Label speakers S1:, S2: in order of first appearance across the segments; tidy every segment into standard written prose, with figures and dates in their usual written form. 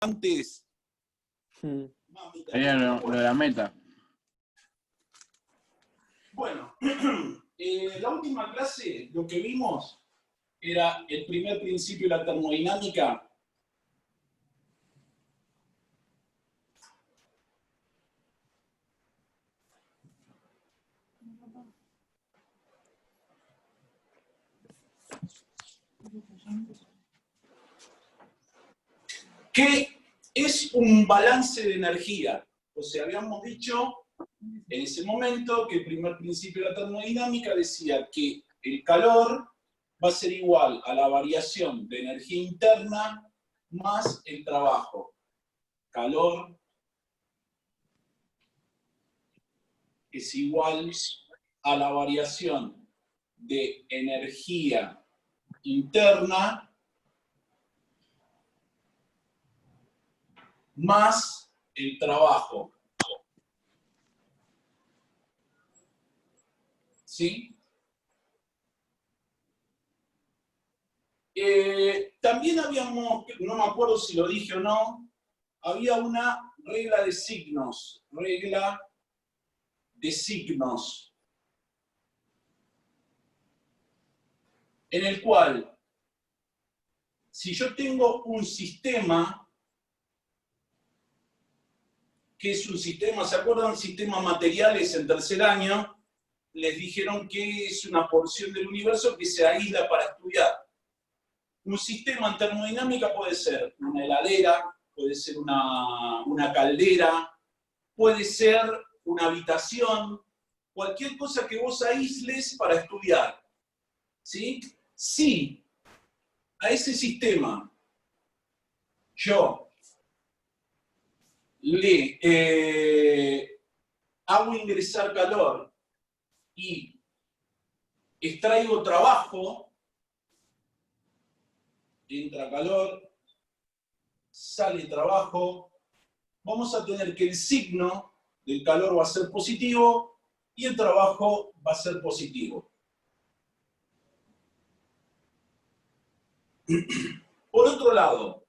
S1: antes.
S2: Era lo de la meta.
S1: Bueno, la última clase lo que vimos era el primer principio de la termodinámica. Que es un balance de energía. O sea, habíamos dicho en ese momento que el primer principio de la termodinámica decía que el calor va a ser igual a la variación de energía interna más el trabajo. Calor es igual a la variación de energía interna más el trabajo. ¿Sí? También habíamos, no me acuerdo si lo dije o no, había una regla de signos. Regla de signos. En el cual, si yo tengo un sistema, que es un sistema, ¿se acuerdan? Sistema materiales en tercer año, les dijeron que es una porción del universo que se aísla para estudiar. Un sistema en termodinámica puede ser una heladera, puede ser una caldera, puede ser una habitación, cualquier cosa que vos aísles para estudiar. ¿Sí? Si a ese sistema yo le hago ingresar calor y extraigo trabajo, entra calor, sale trabajo, vamos a tener que el signo del calor va a ser positivo y el trabajo va a ser positivo. Por otro lado,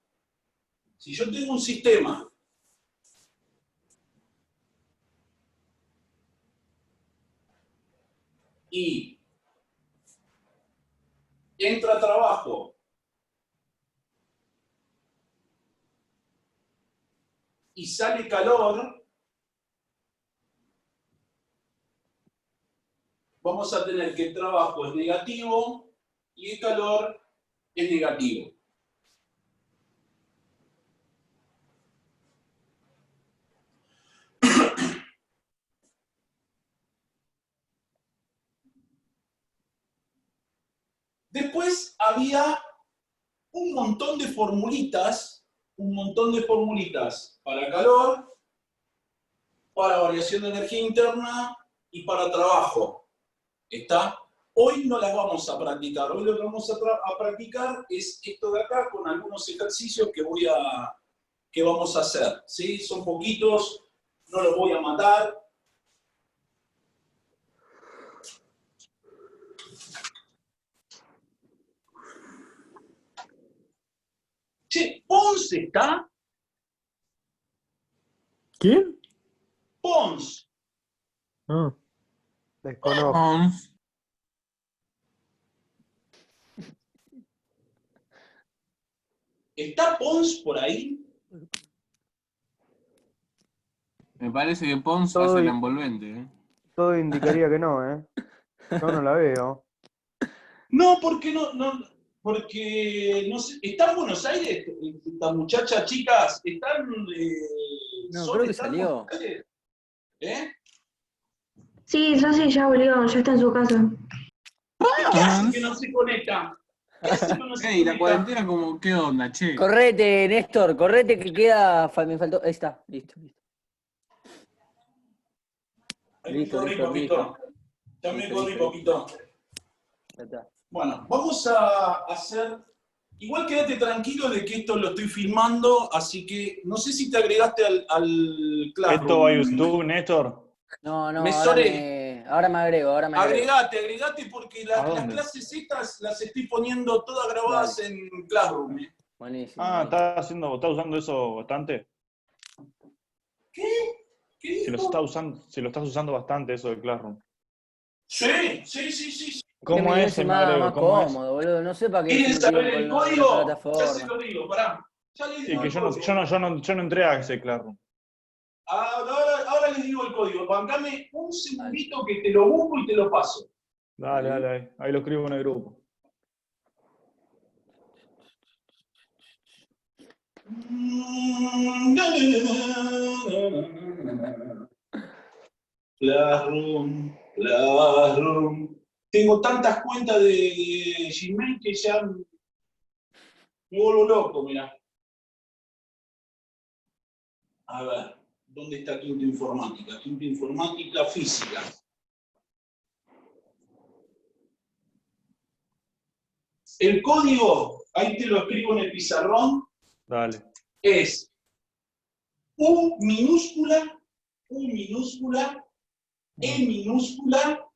S1: si yo tengo un sistema y entra trabajo y sale calor, vamos a tener que el trabajo es negativo y el calor es negativo. Después había un montón de formulitas para calor, para variación de energía interna y para trabajo. ¿Está? Hoy no las vamos a practicar. Hoy lo que vamos a practicar es esto de acá con algunos ejercicios que vamos a hacer. ¿Sí? Son poquitos, no los voy a matar. Che, Pons está.
S3: ¿Quién?
S1: Pons.
S3: Ah, desconozco.
S2: Pons.
S1: ¿Está Pons por ahí?
S2: Me parece que Pons
S3: Todo
S2: hace el
S3: y-
S2: envolvente, ¿eh?
S3: Todo indicaría que no, ¿eh? Yo no la veo.
S1: No, porque porque no sé, ¿está en Buenos Aires esta muchacha, chicas? ¿Están
S4: No,
S1: Sol,
S4: creo que
S1: está en
S4: salió.
S1: Buenos Aires? ¿Eh?
S5: Sí, Sosi ya volvió, ya está en su casa.
S1: ¿Qué hace que no se conecta? ¿Qué hace que no se
S2: Ey, la
S1: conecta?
S2: cuarentena como, ¿qué onda, che?
S4: Correte, Néstor, correte que queda. Me faltó. Ahí está, listo.
S1: Ahí
S4: Listo,
S1: me corrí
S4: listo,
S1: poquito.
S4: listo.
S1: Ya me
S4: Listo,
S1: corrí
S4: listo,
S1: poquito.
S4: Ya está.
S1: Bueno, vamos a hacer... Igual quédate tranquilo de que esto lo estoy filmando, así que no sé si te agregaste al Classroom.
S6: ¿Esto va a YouTube, Néstor?
S4: No, ahora
S1: Mesore.
S4: ahora me agrego.
S1: Agregate porque
S6: ¿A
S1: las
S6: dónde?
S1: clases estas las estoy poniendo todas grabadas en Classroom.
S4: Buenísimo.
S6: Ah,
S4: buenísimo.
S6: ¿está usando eso bastante?
S1: ¿Qué? ¿Qué
S6: Si lo
S1: dijo?
S6: estás usando bastante eso del Classroom.
S1: Sí, sí, sí, sí, sí.
S4: Que me
S6: ¿Cómo es?
S4: hubiese
S6: Me
S4: más,
S6: agrego,
S4: más
S6: ¿cómo es?
S4: cómodo, boludo. No sé para qué se
S1: ¿Quieren saber
S4: metieron
S1: el
S4: con la
S1: código? Ya se
S4: plataforma.
S1: lo digo, pará. Ya les
S6: Sí,
S1: digo
S6: que
S1: el código.
S6: yo no entré a ese Classroom.
S1: Ahora les digo el código. Bancame un
S4: Dale.
S1: segundito que te lo busco y te lo paso.
S6: Dale, dale, ahí lo escribo en el grupo.
S1: Classroom, Classroom. Tengo tantas cuentas de Gmail que ya me vuelvo loco, mirá. A ver, ¿dónde está quinta informática? Quinta informática física. El código, ahí te lo escribo en el pizarrón,
S6: Dale.
S1: es U minúscula, E minúscula,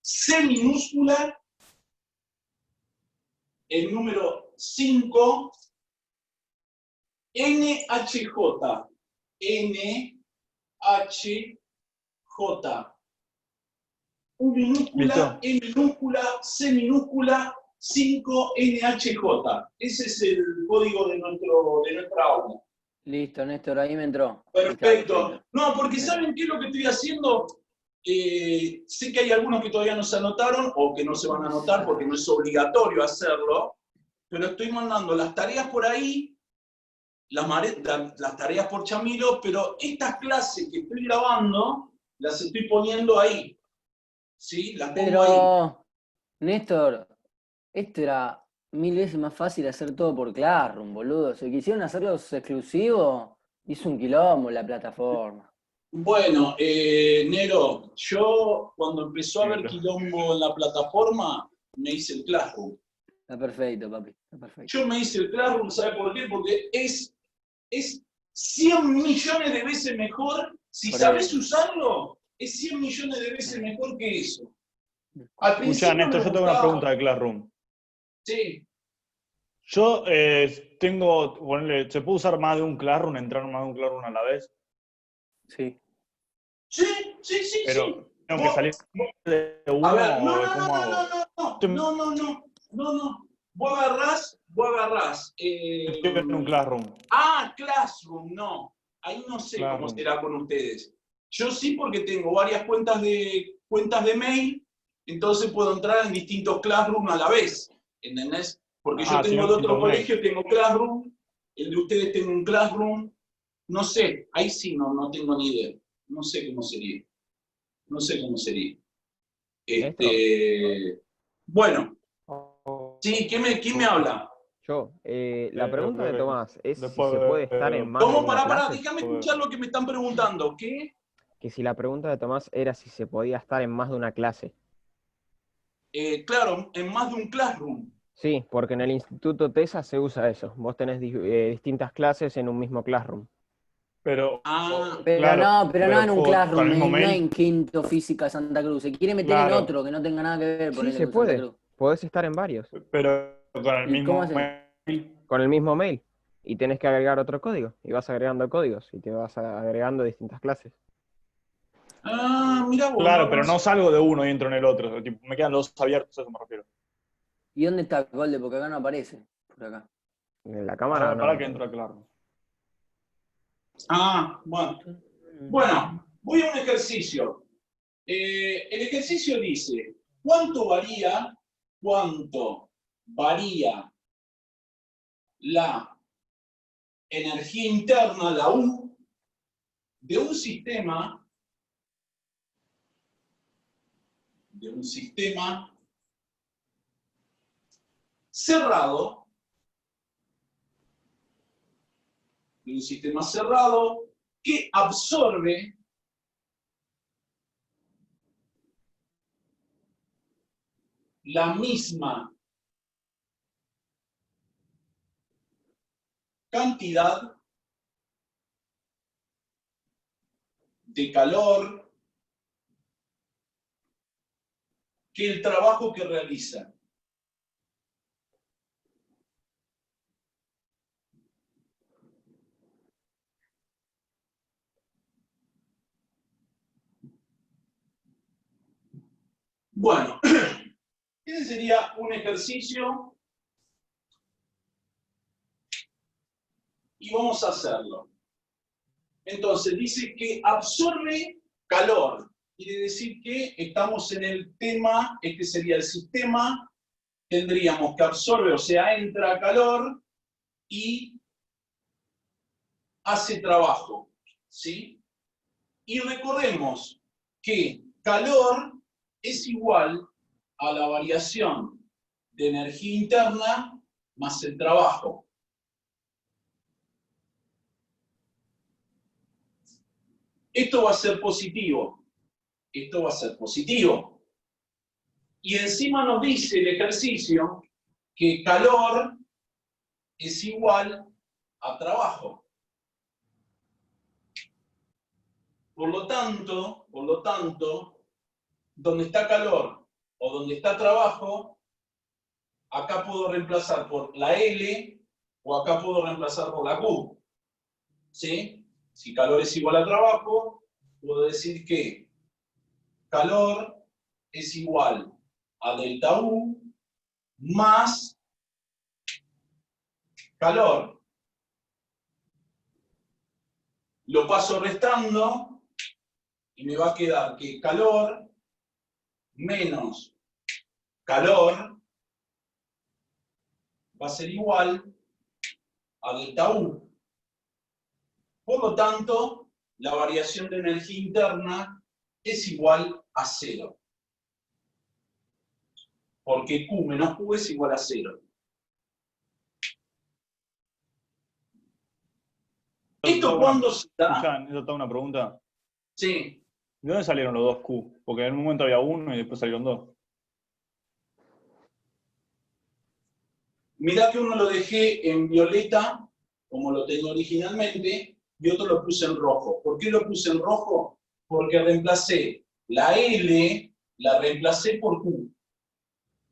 S1: C minúscula, el número 5, NHJ. NHJ. U minúscula,
S6: ¿Listo?
S1: E minúscula, C minúscula, 5, NHJ. Ese es el código de nuestra aula.
S4: Listo, Néstor, ahí me entró. Ahí está,
S1: Perfecto. No, porque ¿saben qué es lo que estoy haciendo? Sé que hay algunos que todavía no se anotaron o que no se van a anotar porque no es obligatorio hacerlo, pero estoy mandando las tareas por ahí, las tareas por Chamilo, pero estas clases que estoy grabando las estoy poniendo ahí. ¿Sí? Las pongo ahí.
S4: Pero, Néstor, esto era 1000 veces más fácil hacer todo por Classroom, boludo. Si quisieron hacerlos exclusivos, hizo un quilombo la plataforma.
S1: Bueno, Nero, yo cuando empezó a haber
S6: Nero.
S1: quilombo en la plataforma, me hice el Classroom.
S4: Está perfecto, papi. Está perfecto.
S1: Yo me hice el Classroom, ¿sabe por qué? Porque es 100 millones de veces mejor, si
S4: Por
S1: sabes
S4: eso.
S1: usarlo, es 100 millones de veces mejor que eso. Al
S6: Escuchá,
S1: principio
S6: Néstor,
S1: me
S6: yo tengo una
S1: gustaba,
S6: pregunta de Classroom.
S1: sí,
S6: Yo ponele, ¿se puede usar más de un Classroom, entrar más de un Classroom a la vez?
S4: Sí.
S1: sí, sí, sí,
S6: Pero
S1: sí.
S6: tengo que
S1: Vos-
S6: salir de
S1: A
S6: uno
S1: ver, no,
S6: o de
S1: no, no,
S6: cómo
S1: no,
S6: hago.
S1: no. Vos agarrás.
S6: Estoy en un Classroom.
S1: Classroom, no. Ahí no sé cómo
S6: Classroom.
S1: será con ustedes. Yo sí porque tengo varias cuentas de mail, entonces puedo entrar en distintos Classroom a la vez, ¿entendés? Porque yo tengo
S6: Tienen
S1: de otro
S6: distintos mails.
S1: colegio, tengo Classroom, el de ustedes tengo un Classroom, no sé, ahí sí no tengo ni idea. No sé cómo sería. No sé cómo sería.
S3: Néstor.
S1: Bueno,
S3: Oh,
S1: sí, ¿quién me habla?
S3: Yo, la pregunta de Tomás es si
S6: Después
S3: se puede estar en más de
S1: ¿Cómo?
S3: una
S1: Pará,
S3: clase.
S1: déjame escuchar lo que me están preguntando. ¿Qué?
S3: Que si la pregunta de Tomás era si se podía estar en más de una clase.
S1: Claro, en más de un Classroom.
S3: Sí, porque en el Instituto TESA se usa eso. Vos tenés distintas clases en un mismo classroom.
S6: Pero,
S4: Pero
S6: claro,
S4: no en un
S6: con
S4: Classroom,
S6: el mismo
S4: no en
S6: mail,
S4: Quinto Física Santa Cruz. Se quiere meter en
S6: claro,
S4: otro que no tenga nada que ver,
S3: Sí,
S4: ponerle
S3: se
S4: con Santa
S3: puede.
S4: Cruz.
S3: Podés estar en varios.
S6: pero con el
S4: ¿Y cómo
S6: mismo
S4: haces?
S6: mail.
S3: Con el mismo mail. Y tenés que agregar otro código. Y vas agregando códigos. Y te vas agregando distintas clases.
S1: Mirá vos,
S6: Claro, pero
S1: no
S6: no
S1: sé.
S6: salgo de uno y entro en el otro. Tipo, me quedan los dos abiertos, a eso me refiero.
S4: ¿Y dónde está Golde? Porque acá no aparece. Por acá.
S3: En la
S6: A
S3: cámara
S6: ver, para
S3: no.
S6: que entro a Claro.
S1: Bueno. Bueno, voy a un ejercicio. El ejercicio dice, ¿cuánto varía la energía interna, la U, de un sistema cerrado, que absorbe la misma cantidad de calor que el trabajo que realiza? Bueno, ese sería un ejercicio y vamos a hacerlo. Entonces, dice que absorbe calor. Quiere decir que estamos en el tema, este sería el sistema, tendríamos que absorbe, o sea, entra calor y hace trabajo, ¿sí? Y recordemos que calor es igual a la variación de energía interna más el trabajo. Esto va a ser positivo. Esto va a ser positivo. Y encima nos dice el ejercicio que calor es igual a trabajo. Por lo tanto, donde está calor o donde está trabajo, acá puedo reemplazar por la L o acá puedo reemplazar por la Q. ¿Sí? Si calor es igual a trabajo, puedo decir que calor es igual a delta U más calor. Lo paso restando y me va a quedar que calor menos calor va a ser igual a delta U. Por lo tanto, la variación de energía interna es igual a 0. Porque Q menos Q es igual a 0. ¿Esto cuándo se da?
S6: Ya, yo tengo una pregunta.
S1: Sí.
S6: ¿De dónde salieron los dos Q? Porque en un momento había uno y después salieron dos.
S1: Mirá que uno lo dejé en violeta, como lo tengo originalmente, y otro lo puse en rojo. ¿Por qué lo puse en rojo? Porque reemplacé la L, la reemplacé por Q.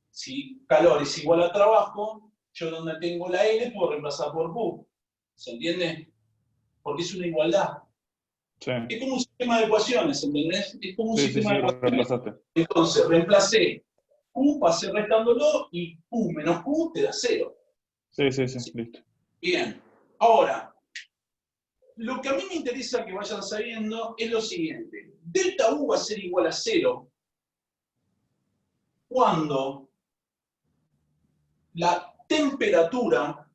S1: Si calor es igual a trabajo, yo donde tengo la L puedo reemplazar por Q. ¿Se entiende? Porque es una igualdad.
S6: Sí.
S1: Es como un sistema de ecuaciones, ¿entendés? Es como un
S6: Sí,
S1: sistema de ecuaciones.
S6: reemplazaste.
S1: Entonces, reemplacé Q, pasé restándolo, y Q menos Q te da 0.
S6: Sí, listo.
S1: Bien. Ahora, lo que a mí me interesa que vayan sabiendo es lo siguiente. Delta U va a ser igual a 0 cuando la temperatura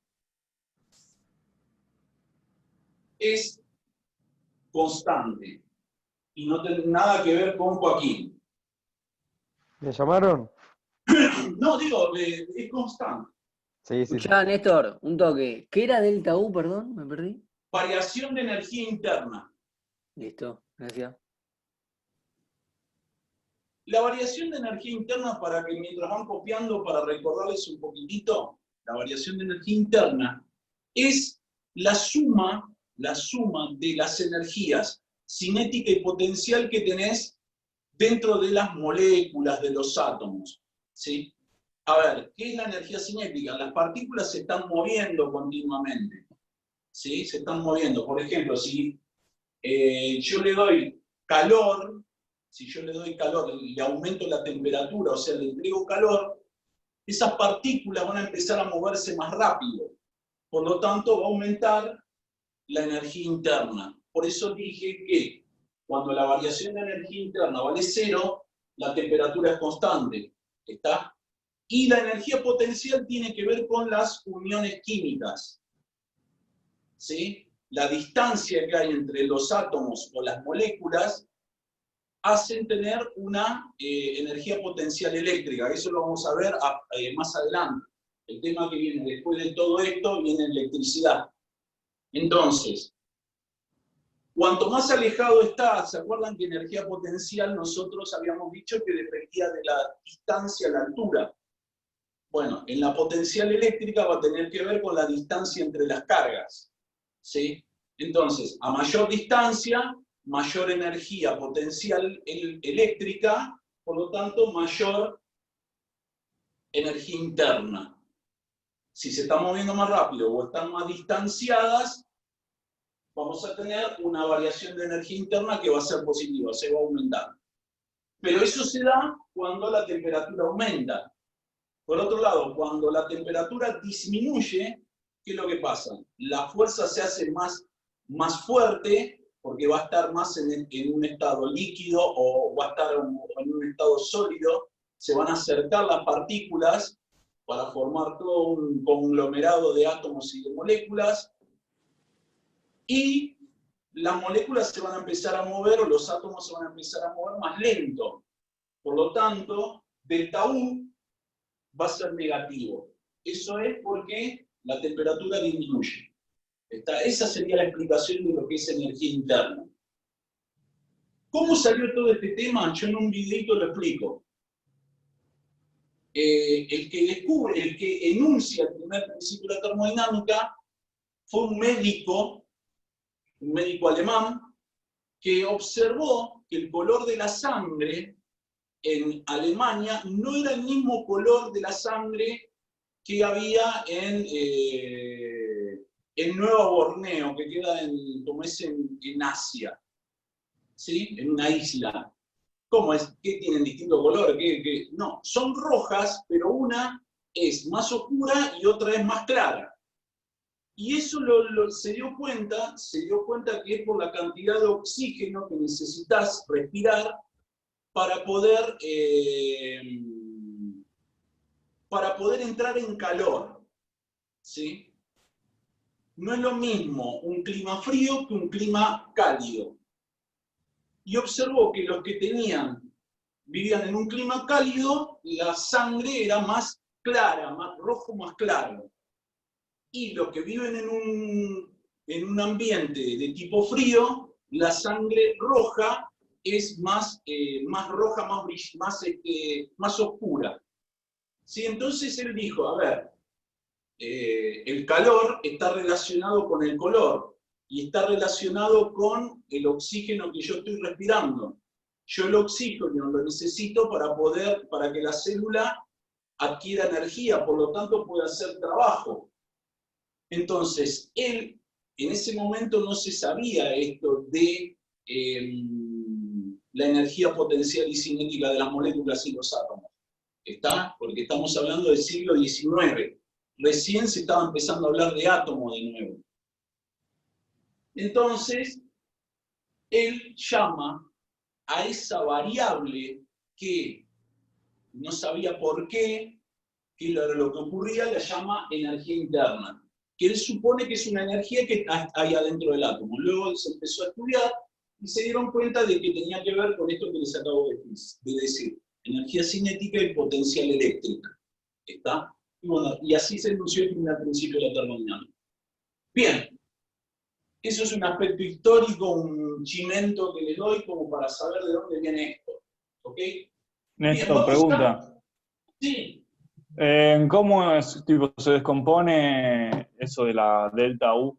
S1: es constante y no tiene nada que ver con Joaquín.
S3: ¿Me llamaron?
S1: No, digo, es constante.
S3: Sí.
S4: Escuchá, Néstor, un toque. ¿Qué era delta U, perdón? Me perdí.
S1: Variación de energía interna.
S4: Listo, gracias.
S1: La variación de energía interna, para que mientras van copiando, para recordarles un poquitito, la variación de energía interna es la suma de las energías cinética y potencial que tenés dentro de las moléculas, de los átomos, ¿sí? A ver, ¿qué es la energía cinética? Las partículas se están moviendo continuamente, ¿sí? Se están moviendo. Por ejemplo, si yo le doy calor, le aumento la temperatura, o sea, le entrego calor, esas partículas van a empezar a moverse más rápido. Por lo tanto, va a aumentar la energía interna. Por eso dije que cuando la variación de energía interna vale 0, la temperatura es constante. ¿Está? Y la energía potencial tiene que ver con las uniones químicas. ¿Sí? La distancia que hay entre los átomos o las moléculas hacen tener una energía potencial eléctrica. Eso lo vamos a ver más adelante. El tema que viene después de todo esto viene electricidad. Entonces, cuanto más alejado está, ¿se acuerdan que energía potencial nosotros habíamos dicho que dependía de la distancia a la altura? Bueno, en la potencial eléctrica va a tener que ver con la distancia entre las cargas, ¿sí? Entonces, a mayor distancia, mayor energía potencial eléctrica, por lo tanto, mayor energía interna. Si se está moviendo más rápido o están más distanciadas, vamos a tener una variación de energía interna que va a ser positiva, se va a aumentar. Pero eso se da cuando la temperatura aumenta. Por otro lado, cuando la temperatura disminuye, ¿qué es lo que pasa? La fuerza se hace más fuerte, porque va a estar más en un estado líquido o va a estar en un estado sólido, se van a acercar las partículas para formar todo un conglomerado de átomos y de moléculas, y las moléculas se van a empezar a mover, o los átomos se van a empezar a mover más lento. Por lo tanto, delta U va a ser negativo. Eso es porque la temperatura disminuye. Esa sería la explicación de lo que es energía interna. ¿Cómo salió todo este tema? Yo en un videito lo explico. El que enuncia el primer principio de la termodinámica fue un médico alemán, que observó que el color de la sangre en Alemania no era el mismo color de la sangre que había en Nueva Borneo, que queda en Asia, ¿sí? En una isla. ¿Cómo es? ¿Qué tienen distinto color? No, son rojas, pero una es más oscura y otra es más clara. Y eso se dio cuenta que es por la cantidad de oxígeno que necesitas respirar para poder entrar en calor, ¿sí? No es lo mismo un clima frío que un clima cálido. Y observó que los que vivían en un clima cálido, la sangre era más clara, más rojo, más claro. Y los que viven en un ambiente de tipo frío, la sangre roja es más roja, más oscura. ¿Sí? Entonces él dijo, a ver, el calor está relacionado con el color y está relacionado con el oxígeno que yo estoy respirando. Yo el oxígeno lo necesito para que la célula adquiera energía, por lo tanto pueda hacer trabajo. Entonces, él, en ese momento no se sabía esto de la energía potencial y cinética de las moléculas y los átomos. ¿Está? Porque estamos hablando del siglo XIX. Recién se estaba empezando a hablar de átomo de nuevo. Entonces, él llama a esa variable que no sabía por qué, que lo que ocurría, la llama energía interna, que él supone que es una energía que hay adentro del átomo. Luego se empezó a estudiar y se dieron cuenta de que tenía que ver con esto que les acabo de decir, energía cinética y potencial eléctrica. ¿Está? Y bueno, y así se enunció el primer principio de la termodinámica. Bien, eso es un aspecto histórico, un chimento que les doy como para saber de dónde viene esto. ¿Ok?
S6: Néstor, pregunta.
S1: Sí.
S6: ¿Cómo se descompone eso de la delta U?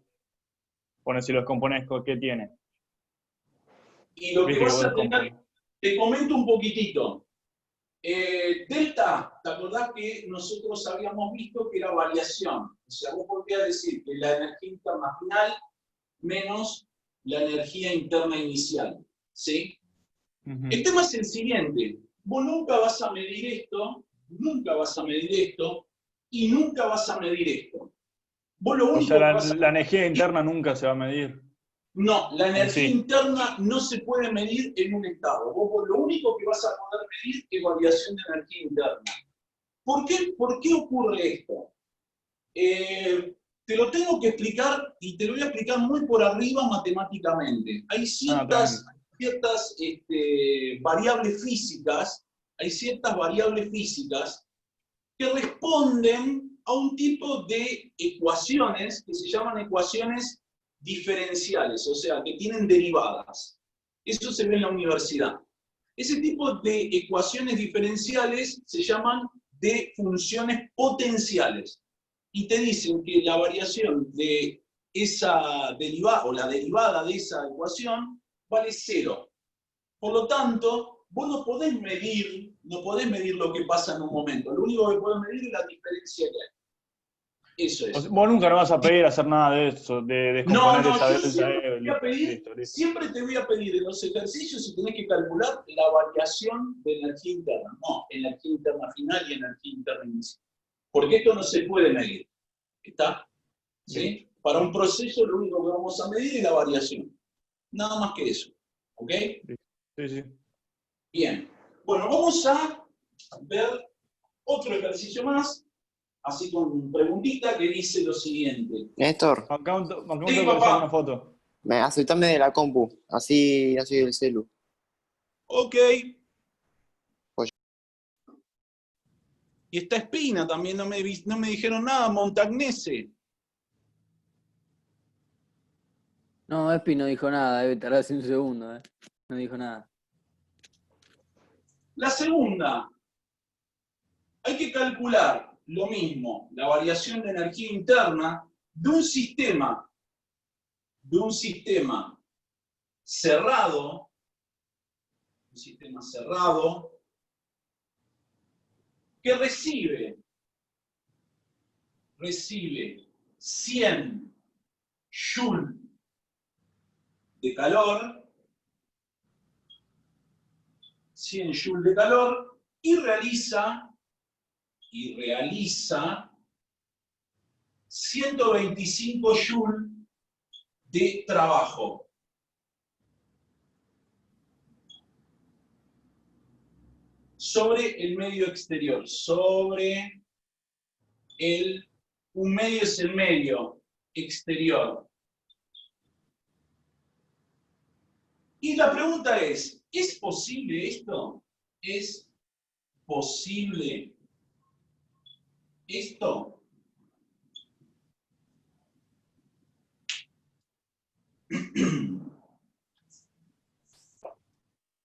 S6: Pone si lo descompones, ¿qué tiene?
S1: Y lo que vas a tener, te comento un poquitito. Delta, ¿te acordás que nosotros habíamos visto que era variación? O sea, vos podrías decir que la energía interna final menos la energía interna inicial, ¿sí? El tema es el siguiente. Vos nunca vas a medir esto, y nunca vas a medir esto. Vos lo único
S6: la energía interna nunca se va a medir.
S1: No, la energía interna no se puede medir en un estado. Vos lo único que vas a poder medir es variación de energía interna. ¿Por qué ocurre esto? Te lo tengo que explicar y te lo voy a explicar muy por arriba matemáticamente. Hay ciertas variables físicas, que responden a un tipo de ecuaciones que se llaman ecuaciones diferenciales, o sea, que tienen derivadas. Eso se ve en la universidad. Ese tipo de ecuaciones diferenciales se llaman de funciones potenciales. Y te dicen que la variación de esa derivada, o la derivada de esa ecuación, vale 0. Por lo tanto, vos no podés medir lo que pasa en un momento. Lo único que podés medir es la diferencia que hay. Eso
S6: O
S1: es.
S6: sea, vos nunca nos vas a pedir hacer nada de eso, de
S1: No,
S6: descomponer
S1: no,
S6: esa
S1: yo
S6: delta
S1: siempre te
S6: E.
S1: voy a pedir,
S6: Listo, listo.
S1: siempre te voy a pedir en los ejercicios si tenés que calcular la variación de energía interna. No, energía interna final y energía interna inicial. Porque esto no se puede medir. ¿Está? ¿Sí? Para un proceso lo único que vamos a medir es la variación. Nada más que eso. ¿Ok?
S6: Sí, sí.
S1: Bien. Bueno, vamos a ver otro ejercicio más, así con preguntita que dice lo siguiente.
S7: Néstor,
S6: Acá un
S1: Sí,
S6: toque de
S1: papá.
S6: sacar una foto.
S7: aceptame de la compu, así no soy el celu.
S1: Ok.
S7: Pues-
S1: Y está Espina también, no me dijeron nada, Montagnese.
S4: No, Espi no dijo nada, debe tardar un segundo, No dijo nada.
S1: La segunda, hay que calcular lo mismo, la variación de energía interna de un sistema cerrado, que recibe 100 joules de calor, 100 joules de calor, y realiza 125 joules de trabajo. Sobre el medio exterior, un medio es el medio exterior. Y la pregunta es posible esto? ¿Es posible esto?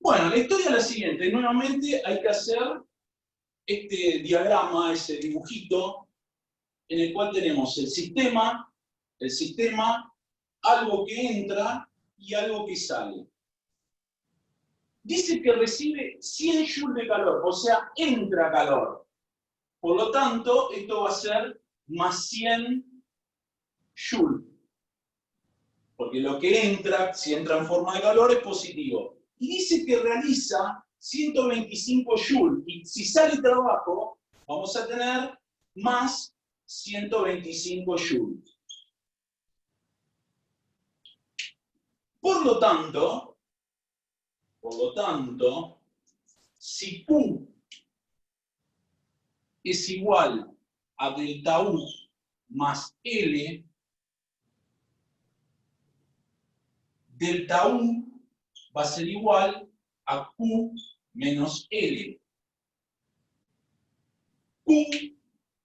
S1: Bueno, la historia es la siguiente. Nuevamente hay que hacer este diagrama, ese dibujito, en el cual tenemos el sistema, algo que entra y algo que sale. Dice que recibe 100 joules de calor, o sea, entra calor. Por lo tanto, esto va a ser más 100 joules. Porque lo que entra, si entra en forma de calor, es positivo. Y dice que realiza 125 joules. Y si sale trabajo, vamos a tener más 125 joules. Por lo tanto, si Q es igual a delta U más L, delta U va a ser igual a Q menos L. Q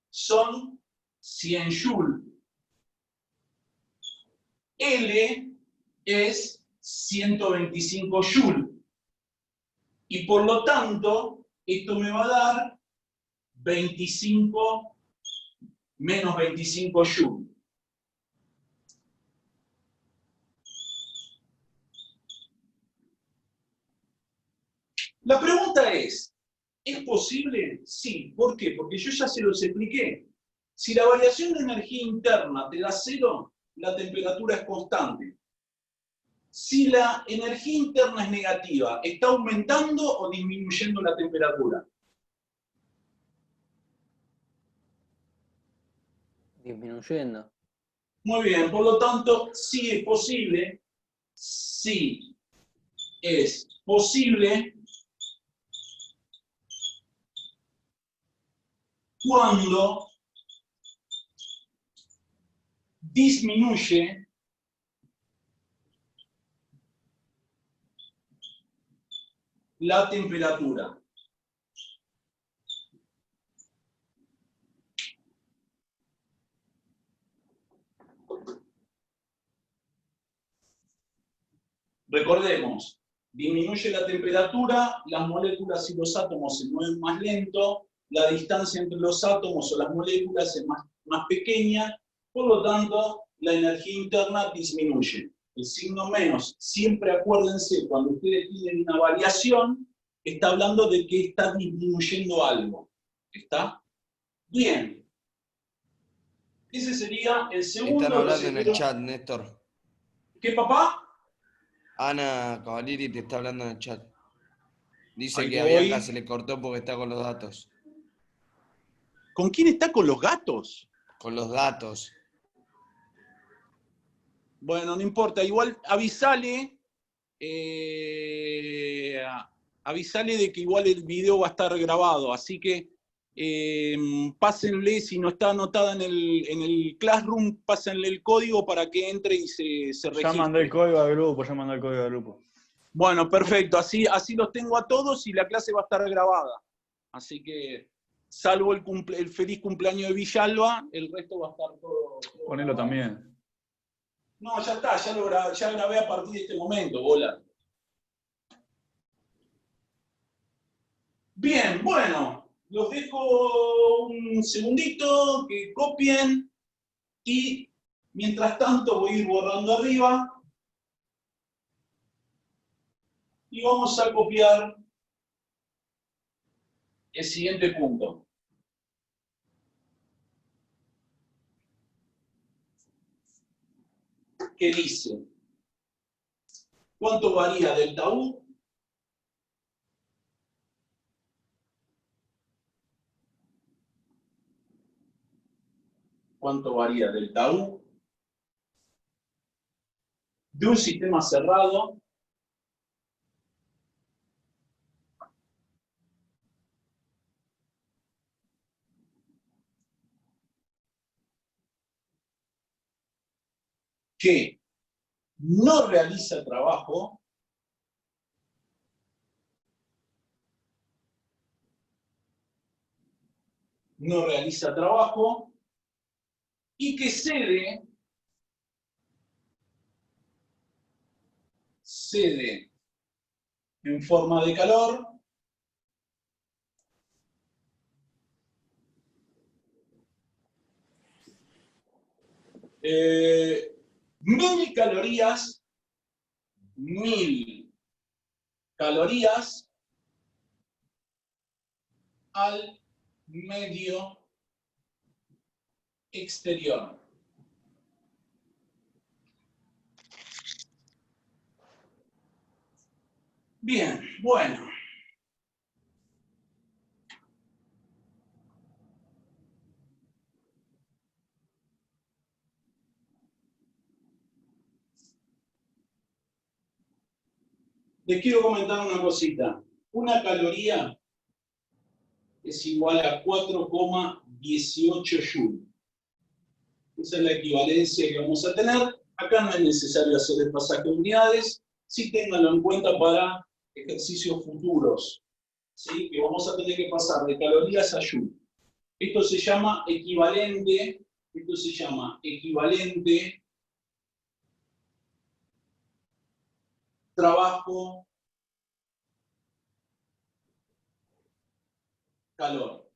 S1: son 100 joules. L es 125 joules. Y por lo tanto, esto me va a dar 25 menos 25 joules. La pregunta ¿es posible? Sí. ¿Por qué? Porque yo ya se los expliqué. Si la variación de energía interna te da 0, la temperatura es constante. Si la energía interna es negativa, ¿está aumentando o disminuyendo la temperatura?
S4: Disminuyendo.
S1: Muy bien, por lo tanto, sí es posible. Sí es posible cuando disminuye la temperatura. Recordemos, disminuye la temperatura, las moléculas y los átomos se mueven más lento, la distancia entre los átomos o las moléculas es más pequeña, por lo tanto, la energía interna disminuye. El signo menos, siempre acuérdense, cuando ustedes tienen una variación, está hablando de que está disminuyendo algo. ¿Está? Bien. Ese sería el segundo.
S8: Están
S1: de los
S8: hablando en el
S1: ejemplos.
S8: chat, Néstor.
S1: ¿Qué, papá?
S8: Ana Cavalieri te está hablando en el chat. Dice
S1: Ahí
S8: que a
S1: voy.
S8: Bianca se le cortó porque está con los datos.
S9: ¿Con quién está? ¿Con los gatos?
S8: Con los datos.
S9: Bueno, no importa. Igual avisale. Avisale de que igual el video va a estar grabado. Así que pásenle, si no está anotada en el Classroom, pásenle el código para que entre y se registre.
S6: Ya mandé el código al grupo,
S9: Bueno, perfecto. Así los tengo a todos y la clase va a estar grabada. Así que, salvo el feliz cumpleaños de Villalba, el resto va a estar todo
S6: Ponelo
S9: grabado.
S6: también.
S1: No, ya está, ya grabé a partir de este momento, bola. Bien, bueno, los dejo un segundito, que copien, y mientras tanto voy a ir borrando arriba, y vamos a copiar el siguiente punto. Que dice, ¿cuánto varía delta U? ¿Cuánto varía delta U de un sistema cerrado que no realiza trabajo y que cede en forma de calor eh, 1000 calorías al medio exterior. Bien, bueno. Les quiero comentar una cosita. Una caloría es igual a 4,18 joules. Esa es la equivalencia que vamos a tener. Acá no es necesario hacer el pasaje de unidades. Sí ténganlo en cuenta para ejercicios futuros. ¿Sí? Que vamos a tener que pasar de calorías a joules. Esto se llama equivalente. Trabajo, calor.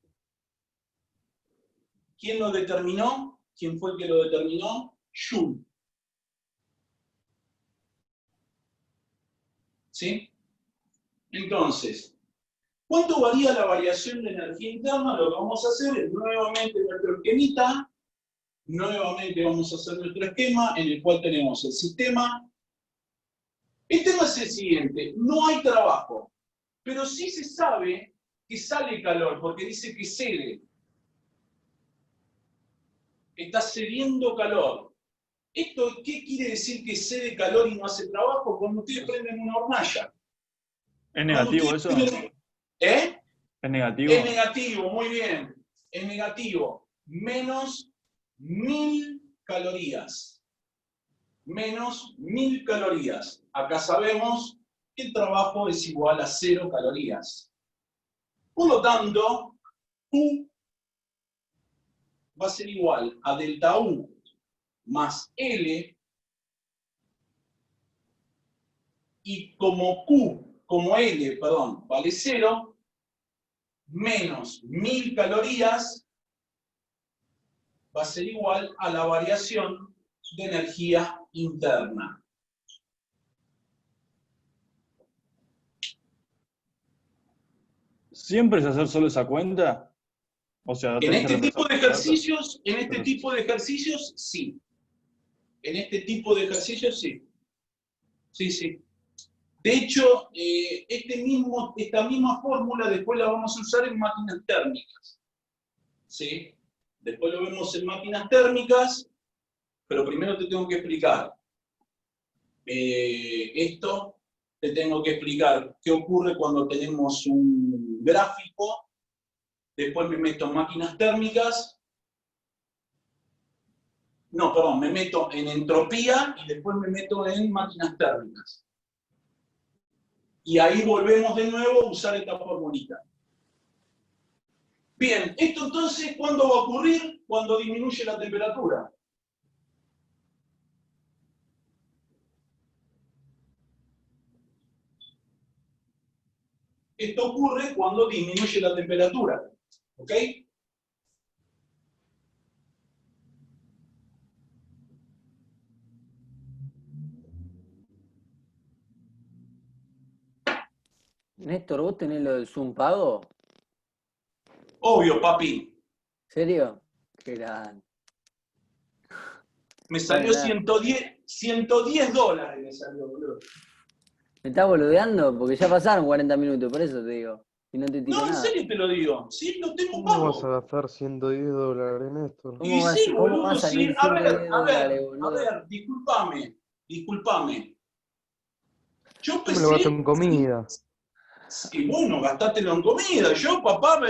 S1: ¿Quién lo determinó? ¿Quién fue el que lo determinó? Joule. ¿Sí? Entonces, ¿cuánto varía la variación de energía interna? Lo que vamos a hacer es nuevamente nuestro esquemita. Nuevamente vamos a hacer nuestro esquema en el cual tenemos el sistema. El tema es el siguiente, no hay trabajo, pero sí se sabe que sale calor, porque dice que cede. Está cediendo calor. ¿Esto qué quiere decir que cede calor y no hace trabajo? Cuando ustedes prenden una hornalla.
S6: ¿Es negativo eso?
S1: ¿Eh?
S6: ¿Es negativo?
S1: Es negativo, muy bien. Es negativo. Menos 1000 calorías. Menos 1000 calorías. Acá sabemos que el trabajo es igual a 0 calorías. Por lo tanto, Q va a ser igual a delta U más L, y como L, vale 0, menos 1000 calorías va a ser igual a la variación de energía interna.
S6: ¿Siempre es hacer solo esa cuenta? O sea,
S1: En
S6: tenés que
S1: este tipo de
S6: reemplazar.
S1: ejercicios, sí. En este tipo de ejercicios, sí. Sí. De hecho, esta misma fórmula después la vamos a usar en máquinas térmicas. ¿Sí? Después lo vemos en máquinas térmicas, pero primero te tengo que explicar esto. Te tengo que explicar qué ocurre cuando tenemos un gráfico. Después me meto en máquinas térmicas. No, perdón, me meto en entropía y después me meto en máquinas térmicas. Y ahí volvemos de nuevo a usar esta formulita. Bien, esto entonces, ¿cuándo va a ocurrir? Cuando disminuye la temperatura. Esto ocurre cuando disminuye la temperatura. ¿Ok?
S4: Néstor, ¿vos tenés lo del Zoom pago?
S1: Obvio, papi.
S4: ¿En serio? Qué grande.
S1: Me salió
S4: Bueno, nada.
S1: $110 me salió, boludo.
S4: ¿Me estás boludeando? Porque ya pasaron 40 minutos, por eso te digo. Y no te tiro
S1: No, en
S4: nada.
S1: serio te lo digo. Sí, lo tengo
S10: ¿Cómo vas a
S1: pago.
S10: gastar $110, Néstor?
S1: Y
S4: ¿Cómo
S1: sí,
S4: cómo va
S1: boludo,
S4: a salir
S1: sí. A
S4: 110 dólares,
S1: ver,
S4: boludo?
S1: discúlpame. Yo
S10: Yo me lo gasto
S1: empecé,
S10: en comida.
S1: y bueno, gastátelo en comida. Yo, papá,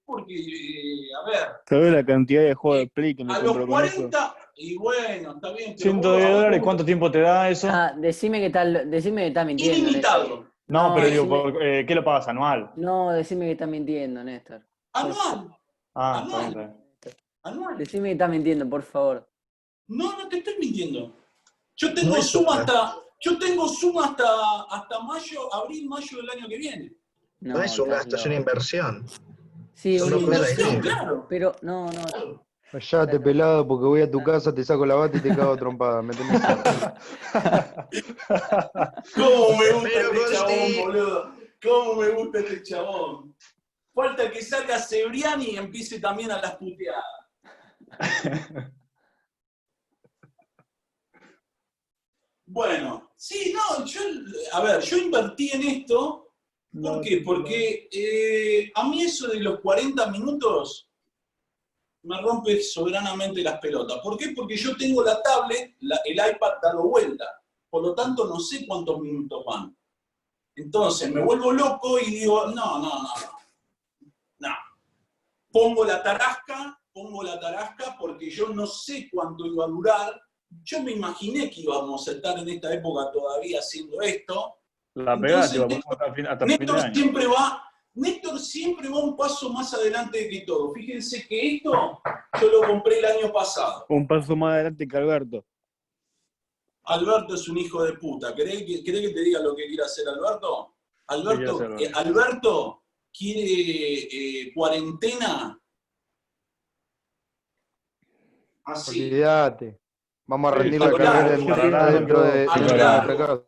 S1: porque, a ver,
S11: ¿Sabes la cantidad de juegos de Play que me
S1: a los
S11: compro con eso?
S1: 40, y bueno, está bien, pero vos,
S6: $110, ¿cuánto tiempo te da eso?
S4: Ah, decime que está mintiendo, Néstor.
S1: ilimitado,
S6: No, pero digo,
S4: decime,
S6: ¿qué lo pagas anual?
S4: no, decime que está mintiendo, Néstor.
S1: anual,
S6: Ah, está bien, está bien.
S1: anual.
S4: Decime que está mintiendo, por favor.
S1: No te estoy mintiendo. Yo tengo Zoom hasta abril, mayo del año que viene.
S4: No es un gasto, es una inversión. Sí, una inversión,
S1: claro.
S4: pero no.
S10: Callate, pelado, porque voy a tu casa, te saco la bata y te cago a trompada. ¿Me entendés?
S1: ¿Cómo me gusta este chabón, boludo? ¿Cómo me gusta este chabón? Falta que salga Cebriani y empiece también a las puteadas. Bueno, sí, no, yo invertí en esto. ¿Por qué? Porque a mí eso de los 40 minutos me rompe soberanamente las pelotas. ¿Por qué? Porque yo tengo la tablet, el iPad dado vuelta. Por lo tanto, no sé cuántos minutos van. Entonces, me vuelvo loco y digo, no. Pongo la tarasca porque yo no sé cuánto iba a durar. Yo me imaginé que íbamos a estar en esta época todavía haciendo esto.
S6: La pegaste,
S1: Entonces,
S6: hasta fin de año.
S1: Néstor siempre va un paso más adelante que todo. Fíjense que esto yo lo compré el año pasado.
S11: Un paso más adelante que Alberto.
S1: Alberto es un hijo de puta. ¿Querés que te diga lo que quiere hacer Alberto? Alberto quiere cuarentena. Así.
S10: Olvídate. Vamos a rendir la carrera dentro de nuestra casa.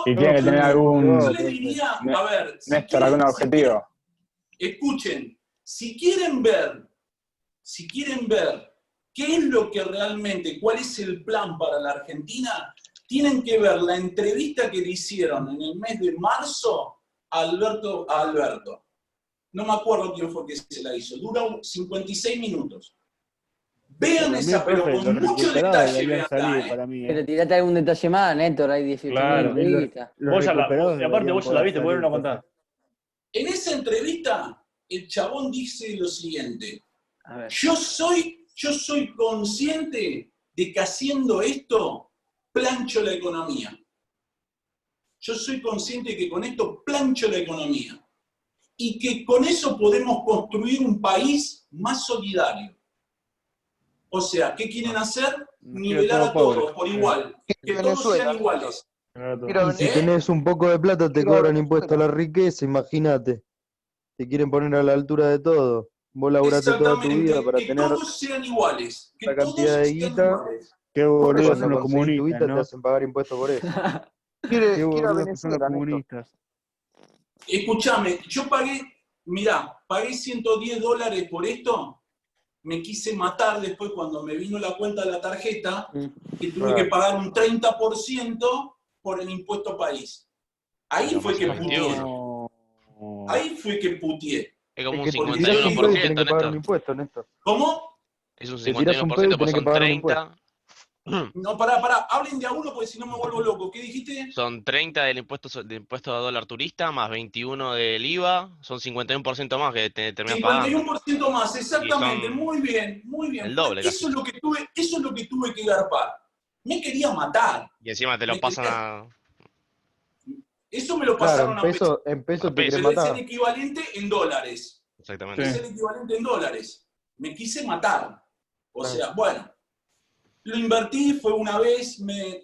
S6: Y tiene que tener algún...
S1: Yo les diría, a ver,
S6: Néstor, algún objetivo.
S1: Escuchen, si quieren ver qué es lo que realmente, cuál es el plan para la Argentina, tienen que ver la entrevista que le hicieron en el mes de marzo a Alberto. No me acuerdo quién fue que se la hizo. Dura 56 minutos. Vean esa, pero con mucho detalle.
S4: Pero tirate algún detalle más, Néstor, hay 18.000 entrevistas.
S6: Y aparte vos ya la viste, ¿por qué no contás?
S1: En esa entrevista, el chabón dice lo siguiente. Yo soy consciente de que haciendo esto, plancho la economía. Yo soy consciente de que con esto plancho la economía. Y que con eso podemos construir un país más solidario. O sea, ¿qué quieren hacer? Nivelar a todos por igual. Que todos sean iguales.
S10: Y si tenés un poco de plata, te cobran impuesto a la riqueza, imagínate. Te quieren poner a la altura de todo. Vos laburaste toda tu vida para tener
S1: todos sean iguales.
S10: la cantidad de guita.
S11: Qué boludos son
S10: Cuando
S11: los
S10: conseguís tu guita,
S11: comunistas, ¿no?
S10: te hacen pagar impuestos por eso.
S11: Qué boludos son los comunistas.
S1: Escuchame, yo pagué mirá, pagué $110 por esto, me quise matar después cuando me vino la cuenta de la tarjeta, que tuve que pagar un 30% por el impuesto país. Ahí fue que puteé. Ahí fue que puteé.
S12: Es como un
S10: Es que te tirás un pedo y tenés que pagar un impuesto, Néstor.
S1: ¿Cómo?
S12: Es un
S10: Te tirás un pedo
S12: 51%,
S10: y
S12: pues
S10: tenés que
S12: son
S10: pagar un impuesto.
S12: 30.
S1: No, pará, hablen de a uno porque si no me vuelvo loco. ¿Qué dijiste?
S12: Son 30 del impuesto de dólar turista, más 21 del IVA, son 51% más que te terminas pagando.
S1: 51% más, exactamente.
S12: Y son
S1: muy bien.
S12: el doble
S1: Eso
S12: casi.
S1: es lo que tuve que garpar. Me quería matar.
S12: Y encima te lo pasan a...
S1: Eso me lo
S10: Claro,
S1: pasaron a pesos.
S10: en pesos te
S12: pesos.
S10: querés
S1: Pero es el
S10: matar.
S1: equivalente en dólares.
S12: Exactamente.
S1: Es el equivalente en dólares. Me quise matar. O sea, bueno. Lo invertí, fue una vez, me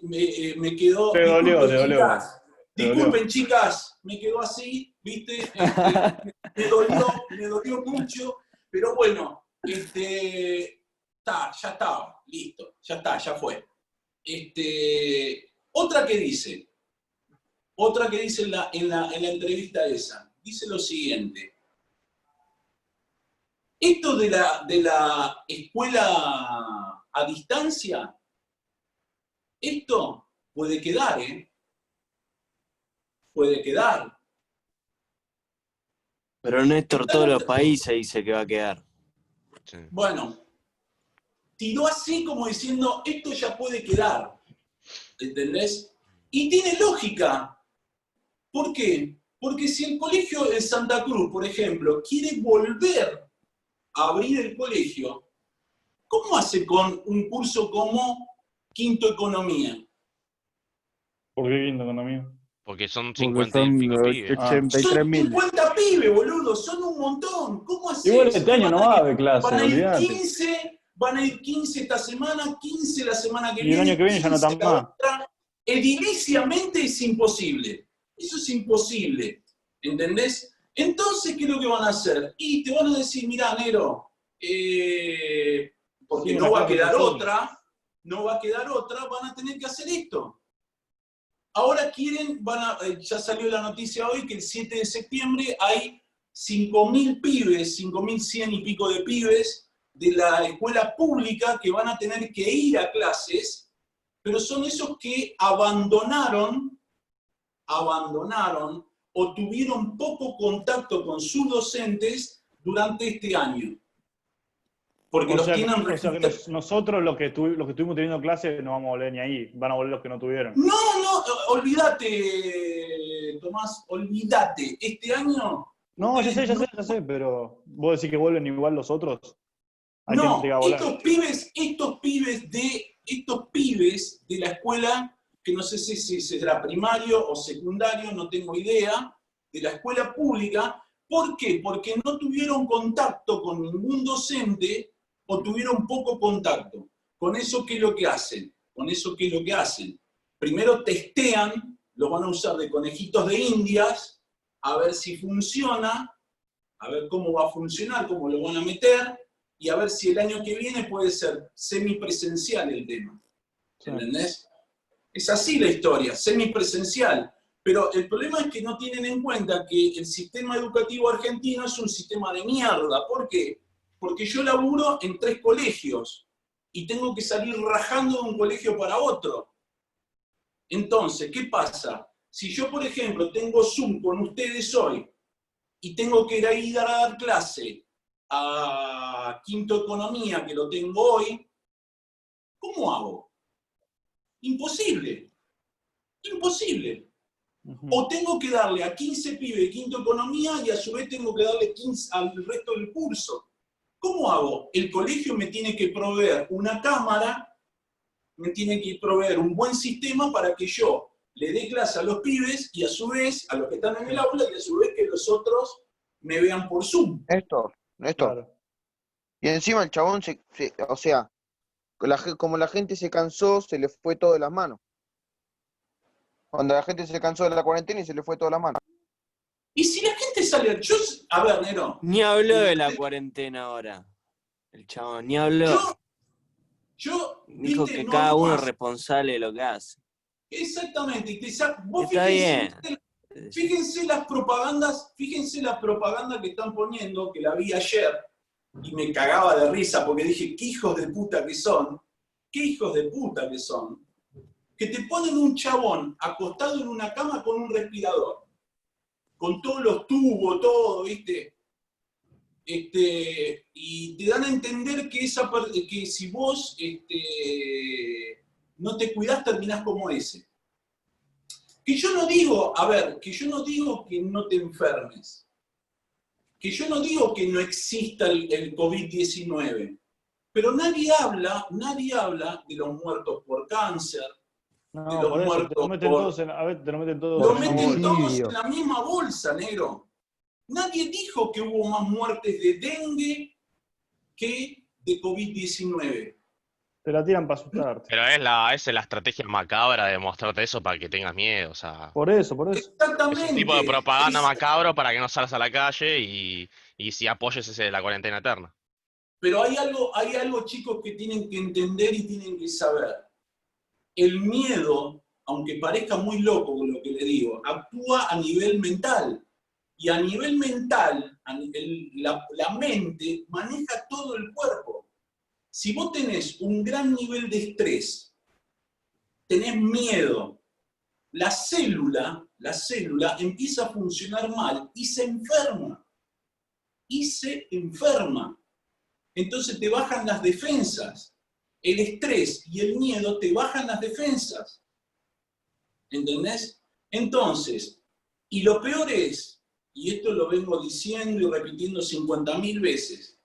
S1: quedó...
S6: Te dolió,
S1: disculpen,
S6: te dolió.
S1: chicas,
S6: Te
S1: disculpen,
S6: dolió.
S1: chicas, me quedó así, ¿viste? Me dolió mucho, pero bueno, ya estaba, listo, ya está, ya fue. Otra que dice en la entrevista esa, dice lo siguiente. Esto de la escuela a distancia, esto puede quedar, ¿eh? Puede quedar.
S13: Pero Néstor, todos los países dice que va a quedar.
S12: Sí.
S1: Bueno, tiró así como diciendo, esto ya puede quedar, ¿entendés? Y tiene lógica. ¿Por qué? Porque si el colegio de Santa Cruz, por ejemplo, quiere volver a abrir el colegio, ¿cómo hace con un curso como Quinto Economía?
S6: ¿Por qué quinto economía?
S12: Porque son
S11: Porque
S12: 50 y
S11: son
S12: pico pibes.
S1: Son
S11: 83.000.
S1: 50 pibes, boludo, son un montón. ¿Cómo haces?
S6: Igual este año no va de clase,
S1: Van a ir
S6: olvídate.
S1: 15, van a ir 15 esta semana, 15 la semana que
S6: Y el
S1: viene.
S6: año que viene ya no
S1: 15
S6: están
S1: la
S6: más.
S1: otra. Ediliciamente es imposible. Eso es imposible. ¿Entendés? Entonces, ¿qué es lo que van a hacer? Y te van a decir, mirá, Nero, porque
S6: Sí,
S1: no va a
S6: una
S1: quedar
S6: clase
S1: otra, van a tener que hacer esto. Ahora quieren, ya salió la noticia hoy que el 7 de septiembre hay 5.000 pibes, 5.100 y pico de pibes de la escuela pública que van a tener que ir a clases, pero son esos que abandonaron o tuvieron poco contacto con sus docentes durante este año. Porque
S6: O
S1: los
S6: sea,
S1: tienen
S6: que
S1: registrados.
S6: nosotros los que estuvimos teniendo clase no vamos a volver ni ahí, van a volver los que no tuvieron.
S1: No, olvídate, Tomás, olvídate. Este año...
S6: No, ya sé, pero vos decís que vuelven igual los otros. Hay
S1: No,
S6: gente que va a volar.
S1: estos pibes de la escuela, que no sé si será primario o secundario, no tengo idea, de la escuela pública. ¿Por qué? Porque no tuvieron contacto con ningún docente o tuvieron poco contacto. ¿Con eso qué es lo que hacen? Primero testean, lo van a usar de conejitos de indias, a ver si funciona, a ver cómo va a funcionar, cómo lo van a meter, y a ver si el año que viene puede ser semipresencial el tema. ¿Entendés? Es así la historia, semipresencial. Pero el problema es que no tienen en cuenta que el sistema educativo argentino es un sistema de mierda. ¿Por qué? Porque yo laburo en 3 colegios y tengo que salir rajando de un colegio para otro. Entonces, ¿qué pasa? Si yo, por ejemplo, tengo Zoom con ustedes hoy y tengo que ir a dar clase a Quinto Economía, que lo tengo hoy, ¿cómo hago? Imposible. O tengo que darle a 15 pibes de Quinto Economía y a su vez tengo que darle 15 al resto del curso. ¿Cómo hago? El colegio me tiene que proveer una cámara, me tiene que proveer un buen sistema para que yo le dé clase a los pibes y a su vez a los que están en el aula y a su vez que los otros me vean por Zoom.
S7: Néstor.
S6: Claro.
S7: Y encima el chabón, o sea, como la gente se cansó, se le fue todo de las manos. Cuando la gente se cansó de la cuarentena y se le fue todo de las manos.
S1: Y si la gente sale... A ver, Nero.
S13: Ni habló de la cuarentena ahora. El chabón, ni habló. Dijo que cada uno es responsable de lo que hace.
S1: Exactamente.
S13: Está bien.
S1: Fíjense las propagandas que están poniendo, que la vi ayer, y me cagaba de risa porque dije, qué hijos de puta que son, que te ponen un chabón acostado en una cama con un respirador, con todos los tubos, todo, ¿viste? Y te dan a entender que si vos no te cuidás, terminás como ese. Que yo no digo que no te enfermes, que yo no digo que no exista el COVID-19, pero nadie habla de los muertos por cáncer, de
S6: No,
S1: los
S6: por eso, te
S1: muertos
S6: lo meten
S1: por...
S6: todos en, a ver, te lo meten todos
S1: Lo
S6: en la
S1: meten
S6: bolsa.
S1: todos en la misma bolsa, negro. Nadie dijo que hubo más muertes de dengue que de COVID-19.
S6: Te la tiran para asustarte.
S12: Pero esa es la estrategia macabra de mostrarte eso para que tengas miedo, o sea.
S6: Por eso.
S12: Es un tipo de propaganda macabro para que no salgas a la calle y si apoyes la cuarentena eterna.
S1: Pero hay algo, chicos, que tienen que entender y tienen que saber. El miedo, aunque parezca muy loco con lo que le digo, actúa a nivel mental. Y a nivel mental, la mente maneja todo el cuerpo. Si vos tenés un gran nivel de estrés, tenés miedo, la célula empieza a funcionar mal y se enferma. Entonces te bajan las defensas. El estrés y el miedo te bajan las defensas. ¿Entendés? Entonces, y lo peor es, y esto lo vengo diciendo y repitiendo 50.000 veces,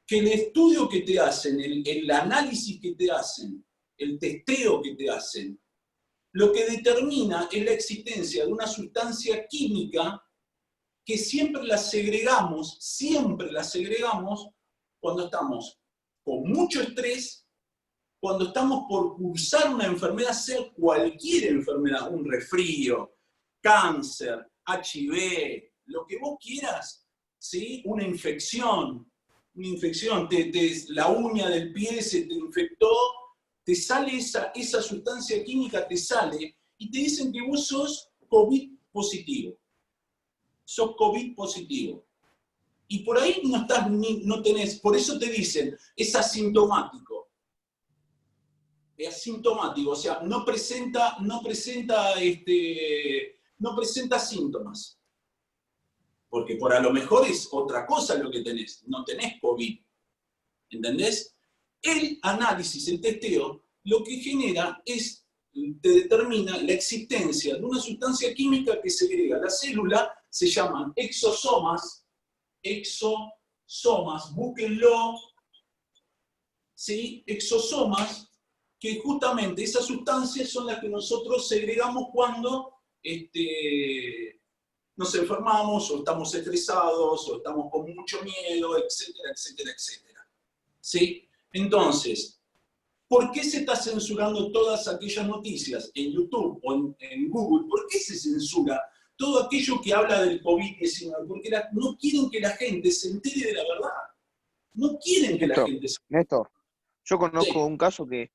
S1: que el estudio que te hacen, el análisis que te hacen, el testeo que te hacen, lo que determina es la existencia de una sustancia química que siempre la segregamos cuando estamos con mucho estrés, cuando estamos por cursar una enfermedad, sea cualquier enfermedad, un resfrío, cáncer, HIV, lo que vos quieras, ¿sí? Una infección, la uña del pie se te infectó, te sale esa sustancia química, te sale, y te dicen que vos sos COVID positivo. Sos COVID positivo. Y por ahí no tenés, por eso te dicen, es asintomático. Es asintomático, o sea, no presenta síntomas. Porque por a lo mejor es otra cosa lo que tenés, no tenés COVID. ¿Entendés? El análisis, el testeo, lo que genera es, te determina la existencia de una sustancia química que segrega la célula, se llaman exosomas, búsquenlo, ¿sí? Exosomas, que justamente esas sustancias son las que nosotros segregamos cuando nos enfermamos, o estamos estresados, o estamos con mucho miedo, etcétera, etcétera, etcétera. ¿Sí? Entonces, ¿por qué se está censurando todas aquellas noticias en YouTube o en Google? ¿Por qué se censura todo aquello que habla del COVID-19? Porque no quieren que la gente se entere de la verdad. No quieren que la gente se entere.
S7: Néstor, yo conozco un caso que,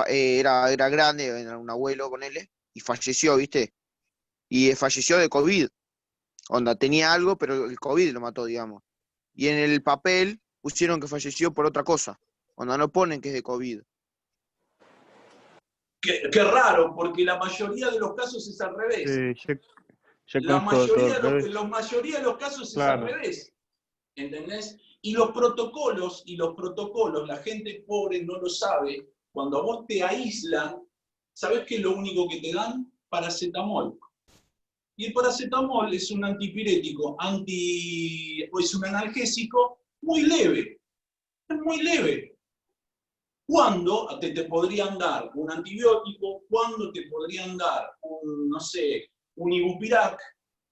S7: era grande, era un abuelo con él, y falleció, ¿viste? Y falleció de COVID. Tenía algo, pero el COVID lo mató, digamos. Y en el papel pusieron que falleció por otra cosa. No ponen que es de COVID.
S1: Qué raro, porque la mayoría de los casos es al revés.
S11: Sí, yo
S1: La
S11: conozco todo al revés.
S1: mayoría de los casos
S11: Claro.
S1: es al revés. ¿Entendés? Y los protocolos, la gente pobre no lo sabe. Cuando a vos te aíslan, ¿sabés qué es lo único que te dan? Paracetamol. Y el paracetamol es un antipirético, o es un analgésico muy leve. Es muy leve. ¿Cuándo te podrían dar un antibiótico? ¿Cuándo te podrían dar un ibupirac?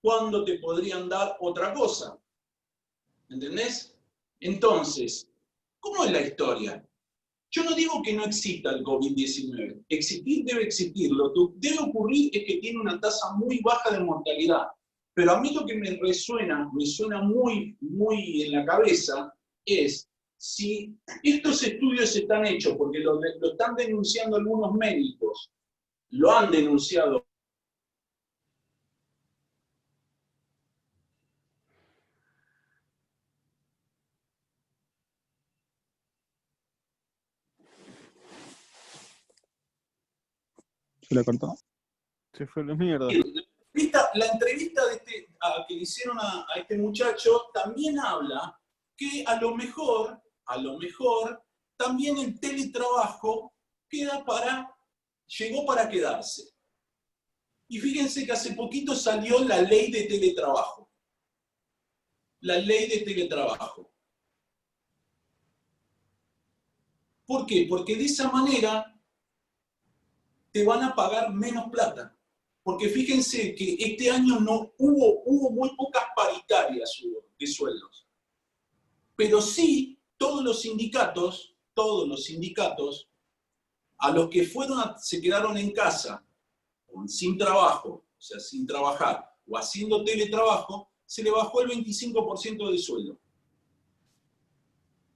S1: ¿Cuándo te podrían dar otra cosa? ¿Entendés? Entonces, ¿cómo es la historia? Yo no digo que no exista el COVID-19. Existir debe existir. Lo que debe ocurrir es que tiene una tasa muy baja de mortalidad. Pero a mí lo que me suena muy, muy en la cabeza es si estos estudios están hechos, porque lo están denunciando algunos médicos, lo han denunciado
S6: Se la cortó.
S2: Se fue la mierda.
S1: La entrevista que le hicieron a este muchacho también habla que a lo mejor, también el teletrabajo llegó para quedarse. Y fíjense que hace poquito salió la ley de teletrabajo. La ley de teletrabajo. ¿Por qué? Porque de esa manera te van a pagar menos plata. Porque fíjense que este año no hubo muy pocas paritarias de sueldos. Pero sí, todos los sindicatos, a los que se quedaron en casa, sin trabajo, o sea, sin trabajar, o haciendo teletrabajo, se le bajó el 25% del sueldo.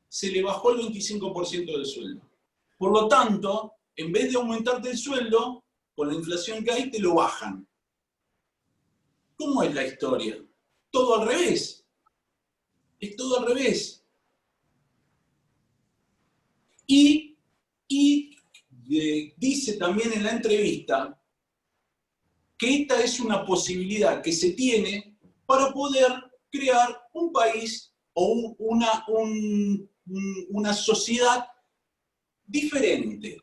S1: Se le bajó el 25% del sueldo. Por lo tanto, en vez de aumentarte el sueldo, con la inflación que hay, te lo bajan. ¿Cómo es la historia? Todo al revés. Es todo al revés. Y dice también en la entrevista que esta es una posibilidad que se tiene para poder crear un país o una sociedad diferente,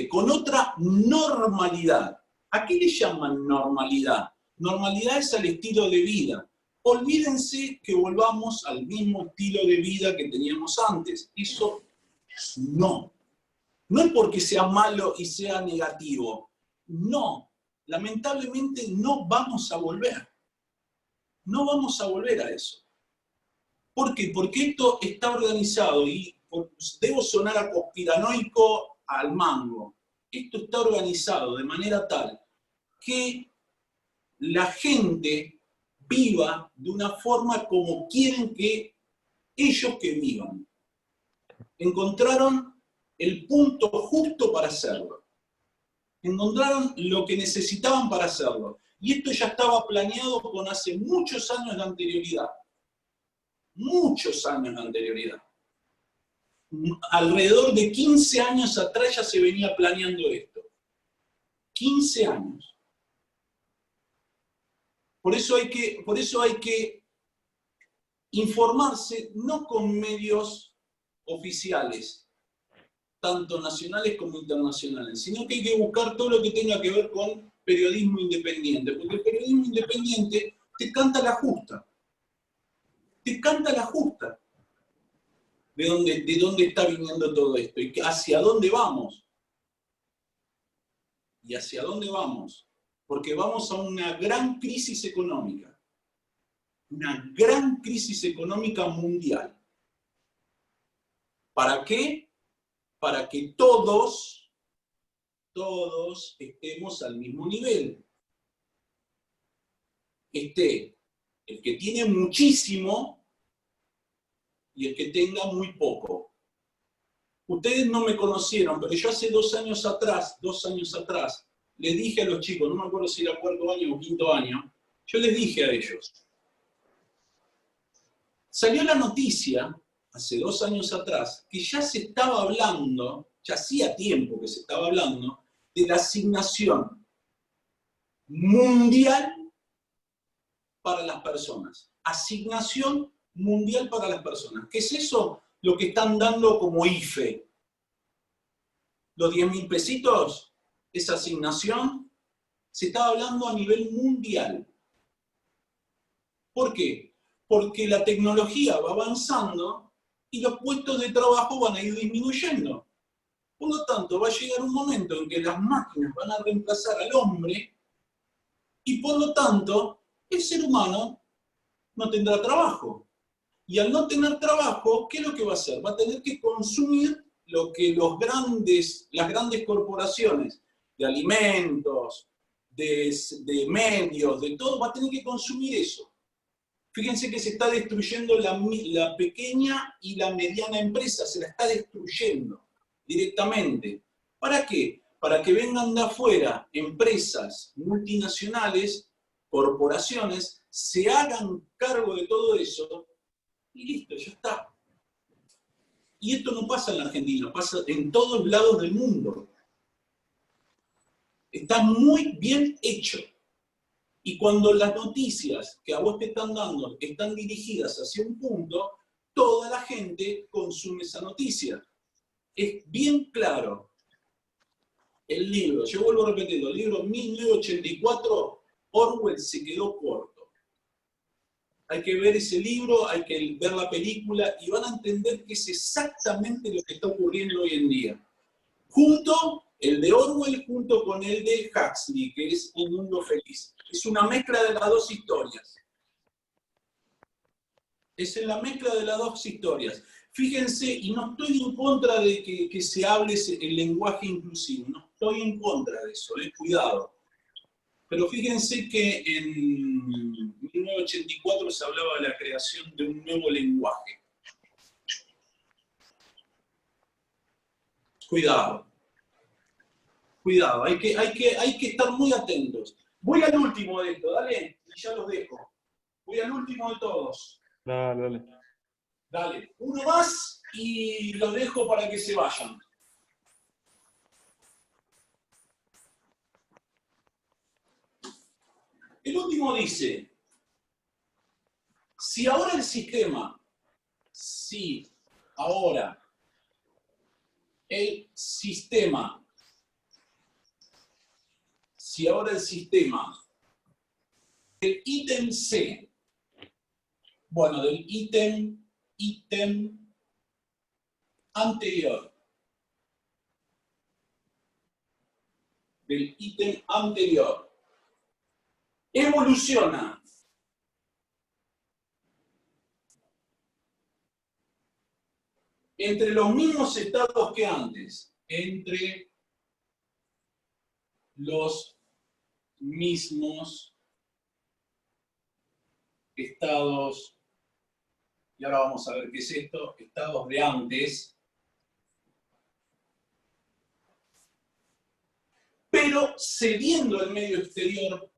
S1: con otra normalidad. ¿A qué le llaman normalidad? Normalidad es al estilo de vida. Olvídense que volvamos al mismo estilo de vida que teníamos antes. Eso no. No es porque sea malo y sea negativo. No. Lamentablemente no vamos a volver. No vamos a volver a eso. ¿Por qué? Porque esto está organizado y debo sonar a conspiranoico al mango. Esto está organizado de manera tal que la gente viva de una forma como quieren que ellos que vivan. Encontraron el punto justo para hacerlo. Encontraron lo que necesitaban para hacerlo. Y esto ya estaba planeado con hace muchos años de anterioridad. Muchos años de anterioridad. Alrededor de 15 años atrás ya se venía planeando esto. 15 años. Por eso hay que informarse no con medios oficiales, tanto nacionales como internacionales, sino que hay que buscar todo lo que tenga que ver con periodismo independiente, porque el periodismo independiente te canta la justa. Te canta la justa. ¿De dónde está viniendo todo esto? ¿Y hacia dónde vamos? ¿Y hacia dónde vamos? Porque vamos a una gran crisis económica. Una gran crisis económica mundial. ¿Para qué? Para que todos estemos al mismo nivel. Esté el que tiene muchísimo y el que tenga muy poco. Ustedes no me conocieron, pero yo hace 2 años atrás, les dije a los chicos, no me acuerdo si era 4º año o 5º año, yo les dije a ellos, salió la noticia, hace 2 años atrás, que ya se estaba hablando, ya hacía tiempo que se estaba hablando, de la asignación mundial para las personas. Asignación mundial para las personas. ¿Qué es eso? Lo que están dando como IFE. Los 10.000 pesitos, esa asignación, se está hablando a nivel mundial. ¿Por qué? Porque la tecnología va avanzando y los puestos de trabajo van a ir disminuyendo. Por lo tanto, va a llegar un momento en que las máquinas van a reemplazar al hombre y por lo tanto, el ser humano no tendrá trabajo. Y al no tener trabajo, ¿qué es lo que va a hacer? Va a tener que consumir lo que las grandes corporaciones de alimentos, de medios, de todo, va a tener que consumir eso. Fíjense que se está destruyendo la pequeña y la mediana empresa, se la está destruyendo directamente. ¿Para qué? Para que vengan de afuera empresas multinacionales, corporaciones, se hagan cargo de todo eso y listo, ya está. Y esto no pasa en la Argentina, pasa en todos lados del mundo. Está muy bien hecho. Y cuando las noticias que a vos te están dando están dirigidas hacia un punto, toda la gente consume esa noticia. Es bien claro. El libro, yo vuelvo a repetirlo, el libro 1984, Orwell se quedó corto. Hay que ver ese libro, hay que ver la película y van a entender que es exactamente lo que está ocurriendo hoy en día. El de Orwell junto con el de Huxley, que es Un Mundo Feliz. Es una mezcla de las dos historias. Es en la mezcla de las dos historias. Fíjense, y no estoy en contra de que se hable el lenguaje inclusivo, no estoy en contra de eso, cuidado. Pero fíjense que en 1984 se hablaba de la creación de un nuevo lenguaje. Cuidado. Cuidado, hay que estar muy atentos. Voy al último de esto, dale, y ya los dejo. Voy al último de todos.
S6: Dale.
S1: Dale, uno más y los dejo para que se vayan. El último dice, si ahora el sistema del ítem C, bueno, del ítem anterior, evoluciona entre los mismos estados que antes, entre los mismos estados, y ahora vamos a ver qué es esto, estados de antes, pero cediendo el medio exterior,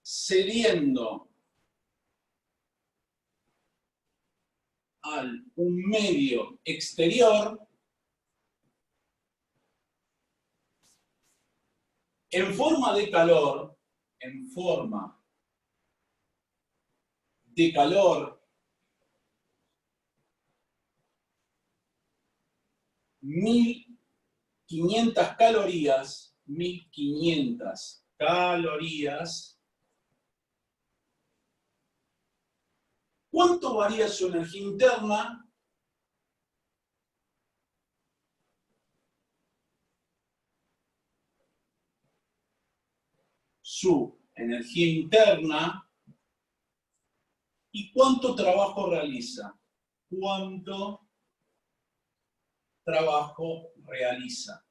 S1: cediendo al un medio exterior en forma de calor, 1500 calorías, 1500 calorías. ¿Cuánto varía su energía interna? Su energía interna y cuánto trabajo realiza. ¿Cuánto trabajo realiza?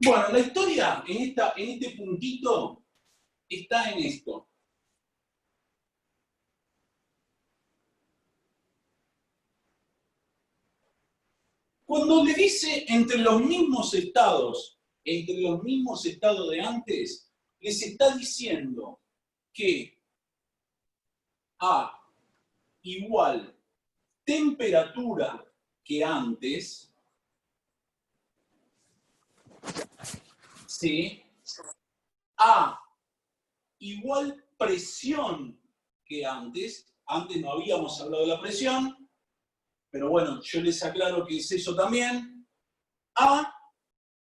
S1: Bueno, la historia en este puntito está en esto. Cuando le dice entre los mismos estados de antes, les está diciendo que a igual temperatura que antes, ¿sí? A igual presión que antes no habíamos hablado de la presión, pero bueno, yo les aclaro que es eso también, a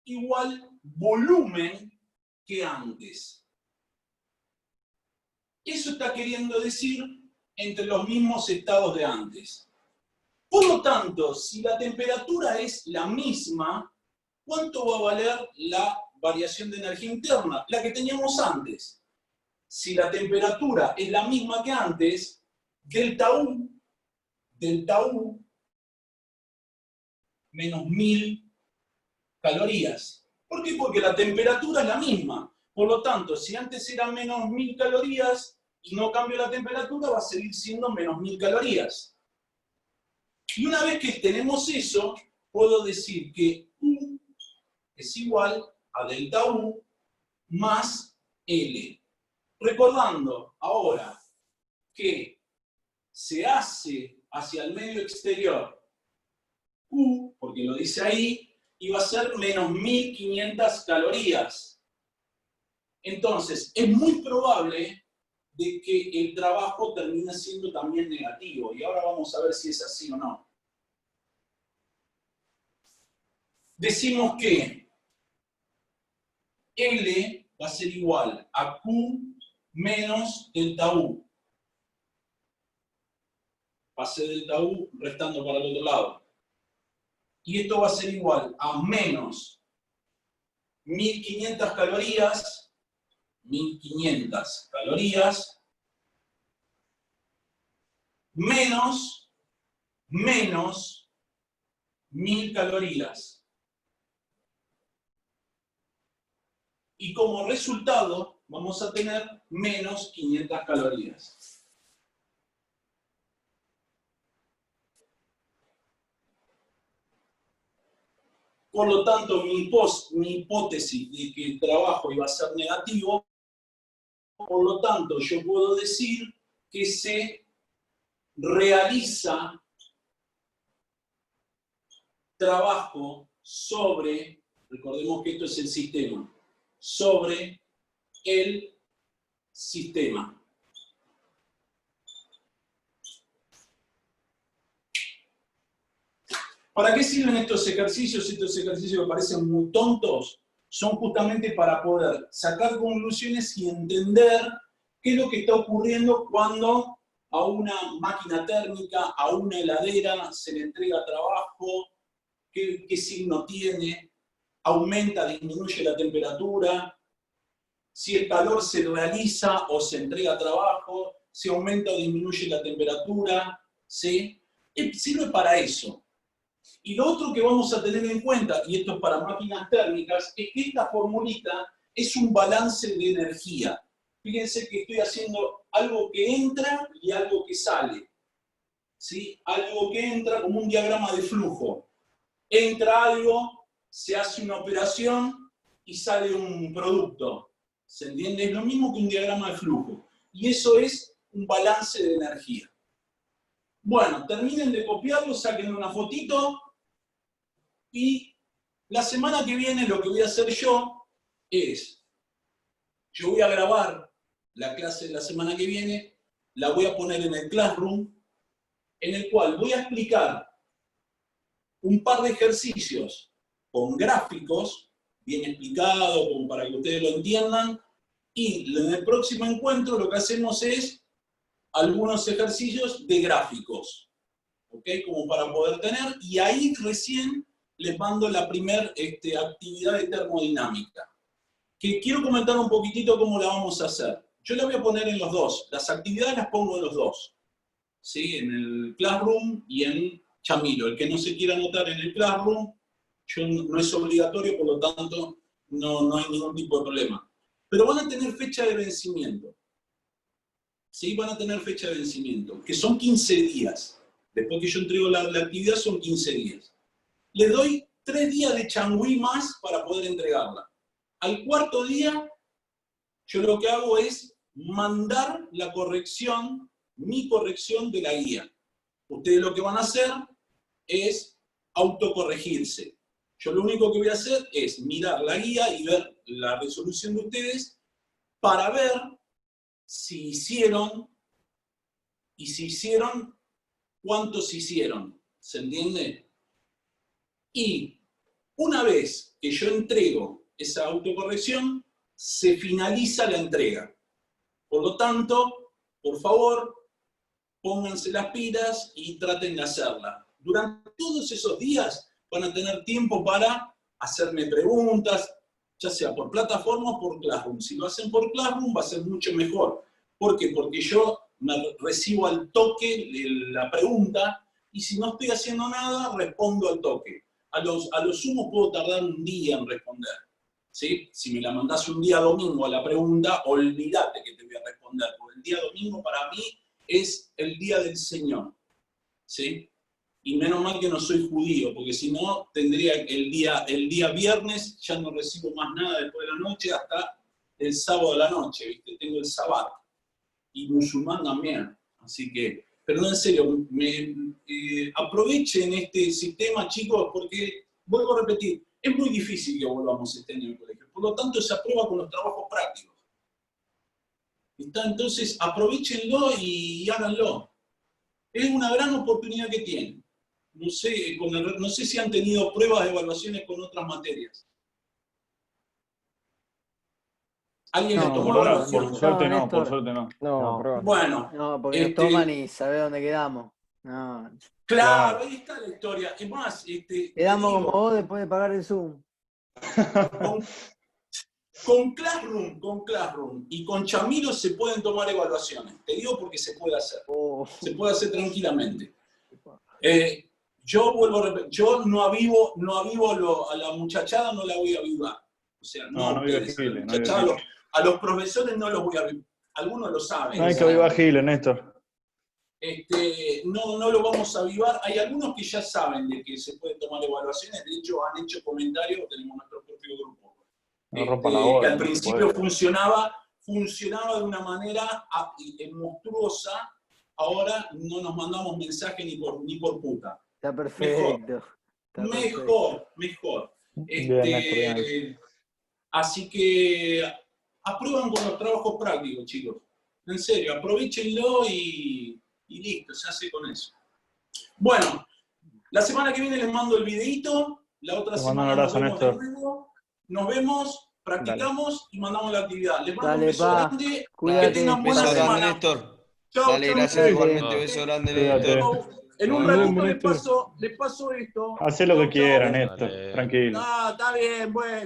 S1: igual volumen que antes. Eso está queriendo decir entre los mismos estados de antes. Por lo tanto, si la temperatura es la misma, ¿cuánto va a valer la variación de energía interna? La que teníamos antes. Si la temperatura es la misma que antes, delta U, menos 1000 calorías. ¿Por qué? Porque la temperatura es la misma. Por lo tanto, si antes eran menos 1000 calorías y no cambio la temperatura, va a seguir siendo menos 1000 calorías. Y una vez que tenemos eso, puedo decir que U es igual a delta U más L. Recordando ahora que se hace hacia el medio exterior Q, porque lo dice ahí, y va a ser menos 1500 calorías. Entonces, es muy probable de que el trabajo termine siendo también negativo. Y ahora vamos a ver si es así o no. Decimos que L va a ser igual a Q menos delta U. Pase delta U restando para el otro lado. Y esto va a ser igual a menos 1500 calorías, 1500 calorías, menos 1000 calorías. Y como resultado vamos a tener menos 500 calorías. Por lo tanto, mi hipótesis de que el trabajo iba a ser negativo, por lo tanto, yo puedo decir que se realiza trabajo sobre, recordemos que esto es el sistema, sobre el sistema. ¿Para qué sirven estos ejercicios? Estos ejercicios que parecen muy tontos son justamente para poder sacar conclusiones y entender qué es lo que está ocurriendo cuando a una máquina térmica, a una heladera se le entrega trabajo, qué signo tiene, aumenta, disminuye la temperatura, si el calor se realiza o se entrega trabajo, si aumenta o disminuye la temperatura, ¿sí? Sirve para eso. Y lo otro que vamos a tener en cuenta, y esto es para máquinas térmicas, es que esta formulita es un balance de energía. Fíjense que estoy haciendo algo que entra y algo que sale. ¿Sí? Algo que entra como un diagrama de flujo. Entra algo, se hace una operación y sale un producto. ¿Se entiende? Es lo mismo que un diagrama de flujo. Y eso es un balance de energía. Bueno, terminen de copiarlo, saquen una fotito. Y la semana que viene lo que voy a hacer yo es, yo voy a grabar la clase de la semana que viene, la voy a poner en el Classroom, en el cual voy a explicar un par de ejercicios con gráficos, bien explicados, como para que ustedes lo entiendan, y en el próximo encuentro lo que hacemos es algunos ejercicios de gráficos, ¿ok? Como para poder tener, y ahí recién les mando la primera actividad de termodinámica. Que quiero comentar un poquitito cómo la vamos a hacer. Yo la voy a poner en los dos. Las actividades las pongo en los dos. ¿Sí? En el Classroom y en Chamilo. El que no se quiera anotar en el Classroom, no es obligatorio, por lo tanto no hay ningún tipo de problema. Pero van a tener fecha de vencimiento. ¿Sí? Van a tener fecha de vencimiento, que son 15 días. Después que yo entrego la actividad son 15 días. Le doy 3 días de changüí más para poder entregarla. Al cuarto día, yo lo que hago es mandar la corrección, mi corrección de la guía. Ustedes lo que van a hacer es autocorregirse. Yo lo único que voy a hacer es mirar la guía y ver la resolución de ustedes para ver si hicieron, y si hicieron, cuántos hicieron. ¿Se entiende? Y una vez que yo entrego esa autocorrección, se finaliza la entrega. Por lo tanto, por favor, pónganse las pilas y traten de hacerla. Durante todos esos días van a tener tiempo para hacerme preguntas, ya sea por plataforma o por Classroom. Si lo hacen por Classroom va a ser mucho mejor. ¿Por qué? Porque yo recibo al toque la pregunta y si no estoy haciendo nada, respondo al toque. A lo sumo puedo tardar un día en responder. ¿Sí? Si me la mandás un día domingo a la pregunta, olvídate que te voy a responder, porque el día domingo para mí es el día del Señor. ¿Sí? Y menos mal que no soy judío, porque si no, tendría el día viernes, ya no recibo más nada después de la noche hasta el sábado a la noche, ¿viste? Tengo el sabbat. Y musulmán también. Así que, pero no, en serio, aprovechen este sistema, chicos, porque, vuelvo a repetir, es muy difícil que volvamos este año al colegio. Por lo tanto, se aprueba con los trabajos prácticos. ¿Está? Entonces, aprovechenlo y háganlo. Es una gran oportunidad que tienen. No sé, no sé si han tenido pruebas de evaluaciones con otras materias. ¿Alguien le tomó evaluación?
S6: Por suerte no,
S4: Néstor.
S6: por suerte no.
S3: No, prueba.
S1: Bueno.
S4: No, porque nos toman y sabe dónde quedamos. No.
S1: Claro, ahí está la historia. Es más,
S4: Quedamos como vos después de pagar el Zoom.
S1: Con Classroom y con Chamilo se pueden tomar evaluaciones. Te digo porque se puede hacer. Se puede hacer tranquilamente. Yo vuelvo a repetir, yo no avivo a la muchachada, no la voy a avivar. O sea, no ustedes, a los profesores no los voy a avivar. Algunos lo saben.
S6: No hay que avivar Giles, Néstor.
S1: No lo vamos a avivar. Hay algunos que ya saben de que se pueden tomar evaluaciones. De hecho, han hecho comentarios. Tenemos nuestro propio grupo. Que al principio funcionaba de una manera monstruosa. Ahora no nos mandamos mensaje ni por puta.
S4: Está perfecto.
S1: Mejor. Así que aprueban con los trabajos prácticos, chicos. En serio, aprovechenlo y listo, se hace con eso. Bueno, la semana que viene les mando el videíto. La otra semana nos vemos de nuevo. Nos vemos, practicamos y mandamos la actividad. Les mando un beso grande.
S4: Cuídate.
S1: Que tengan buena
S8: Beso grande,
S1: semana.
S8: Néstor.
S1: Chau,
S8: Dale,
S1: chau,
S8: gracias
S1: chau.
S8: igualmente. Beso grande, Néstor.
S1: En un ratito les paso esto.
S6: Hacé lo que quieras, Néstor. Tranquilo.
S1: Está bien, bueno.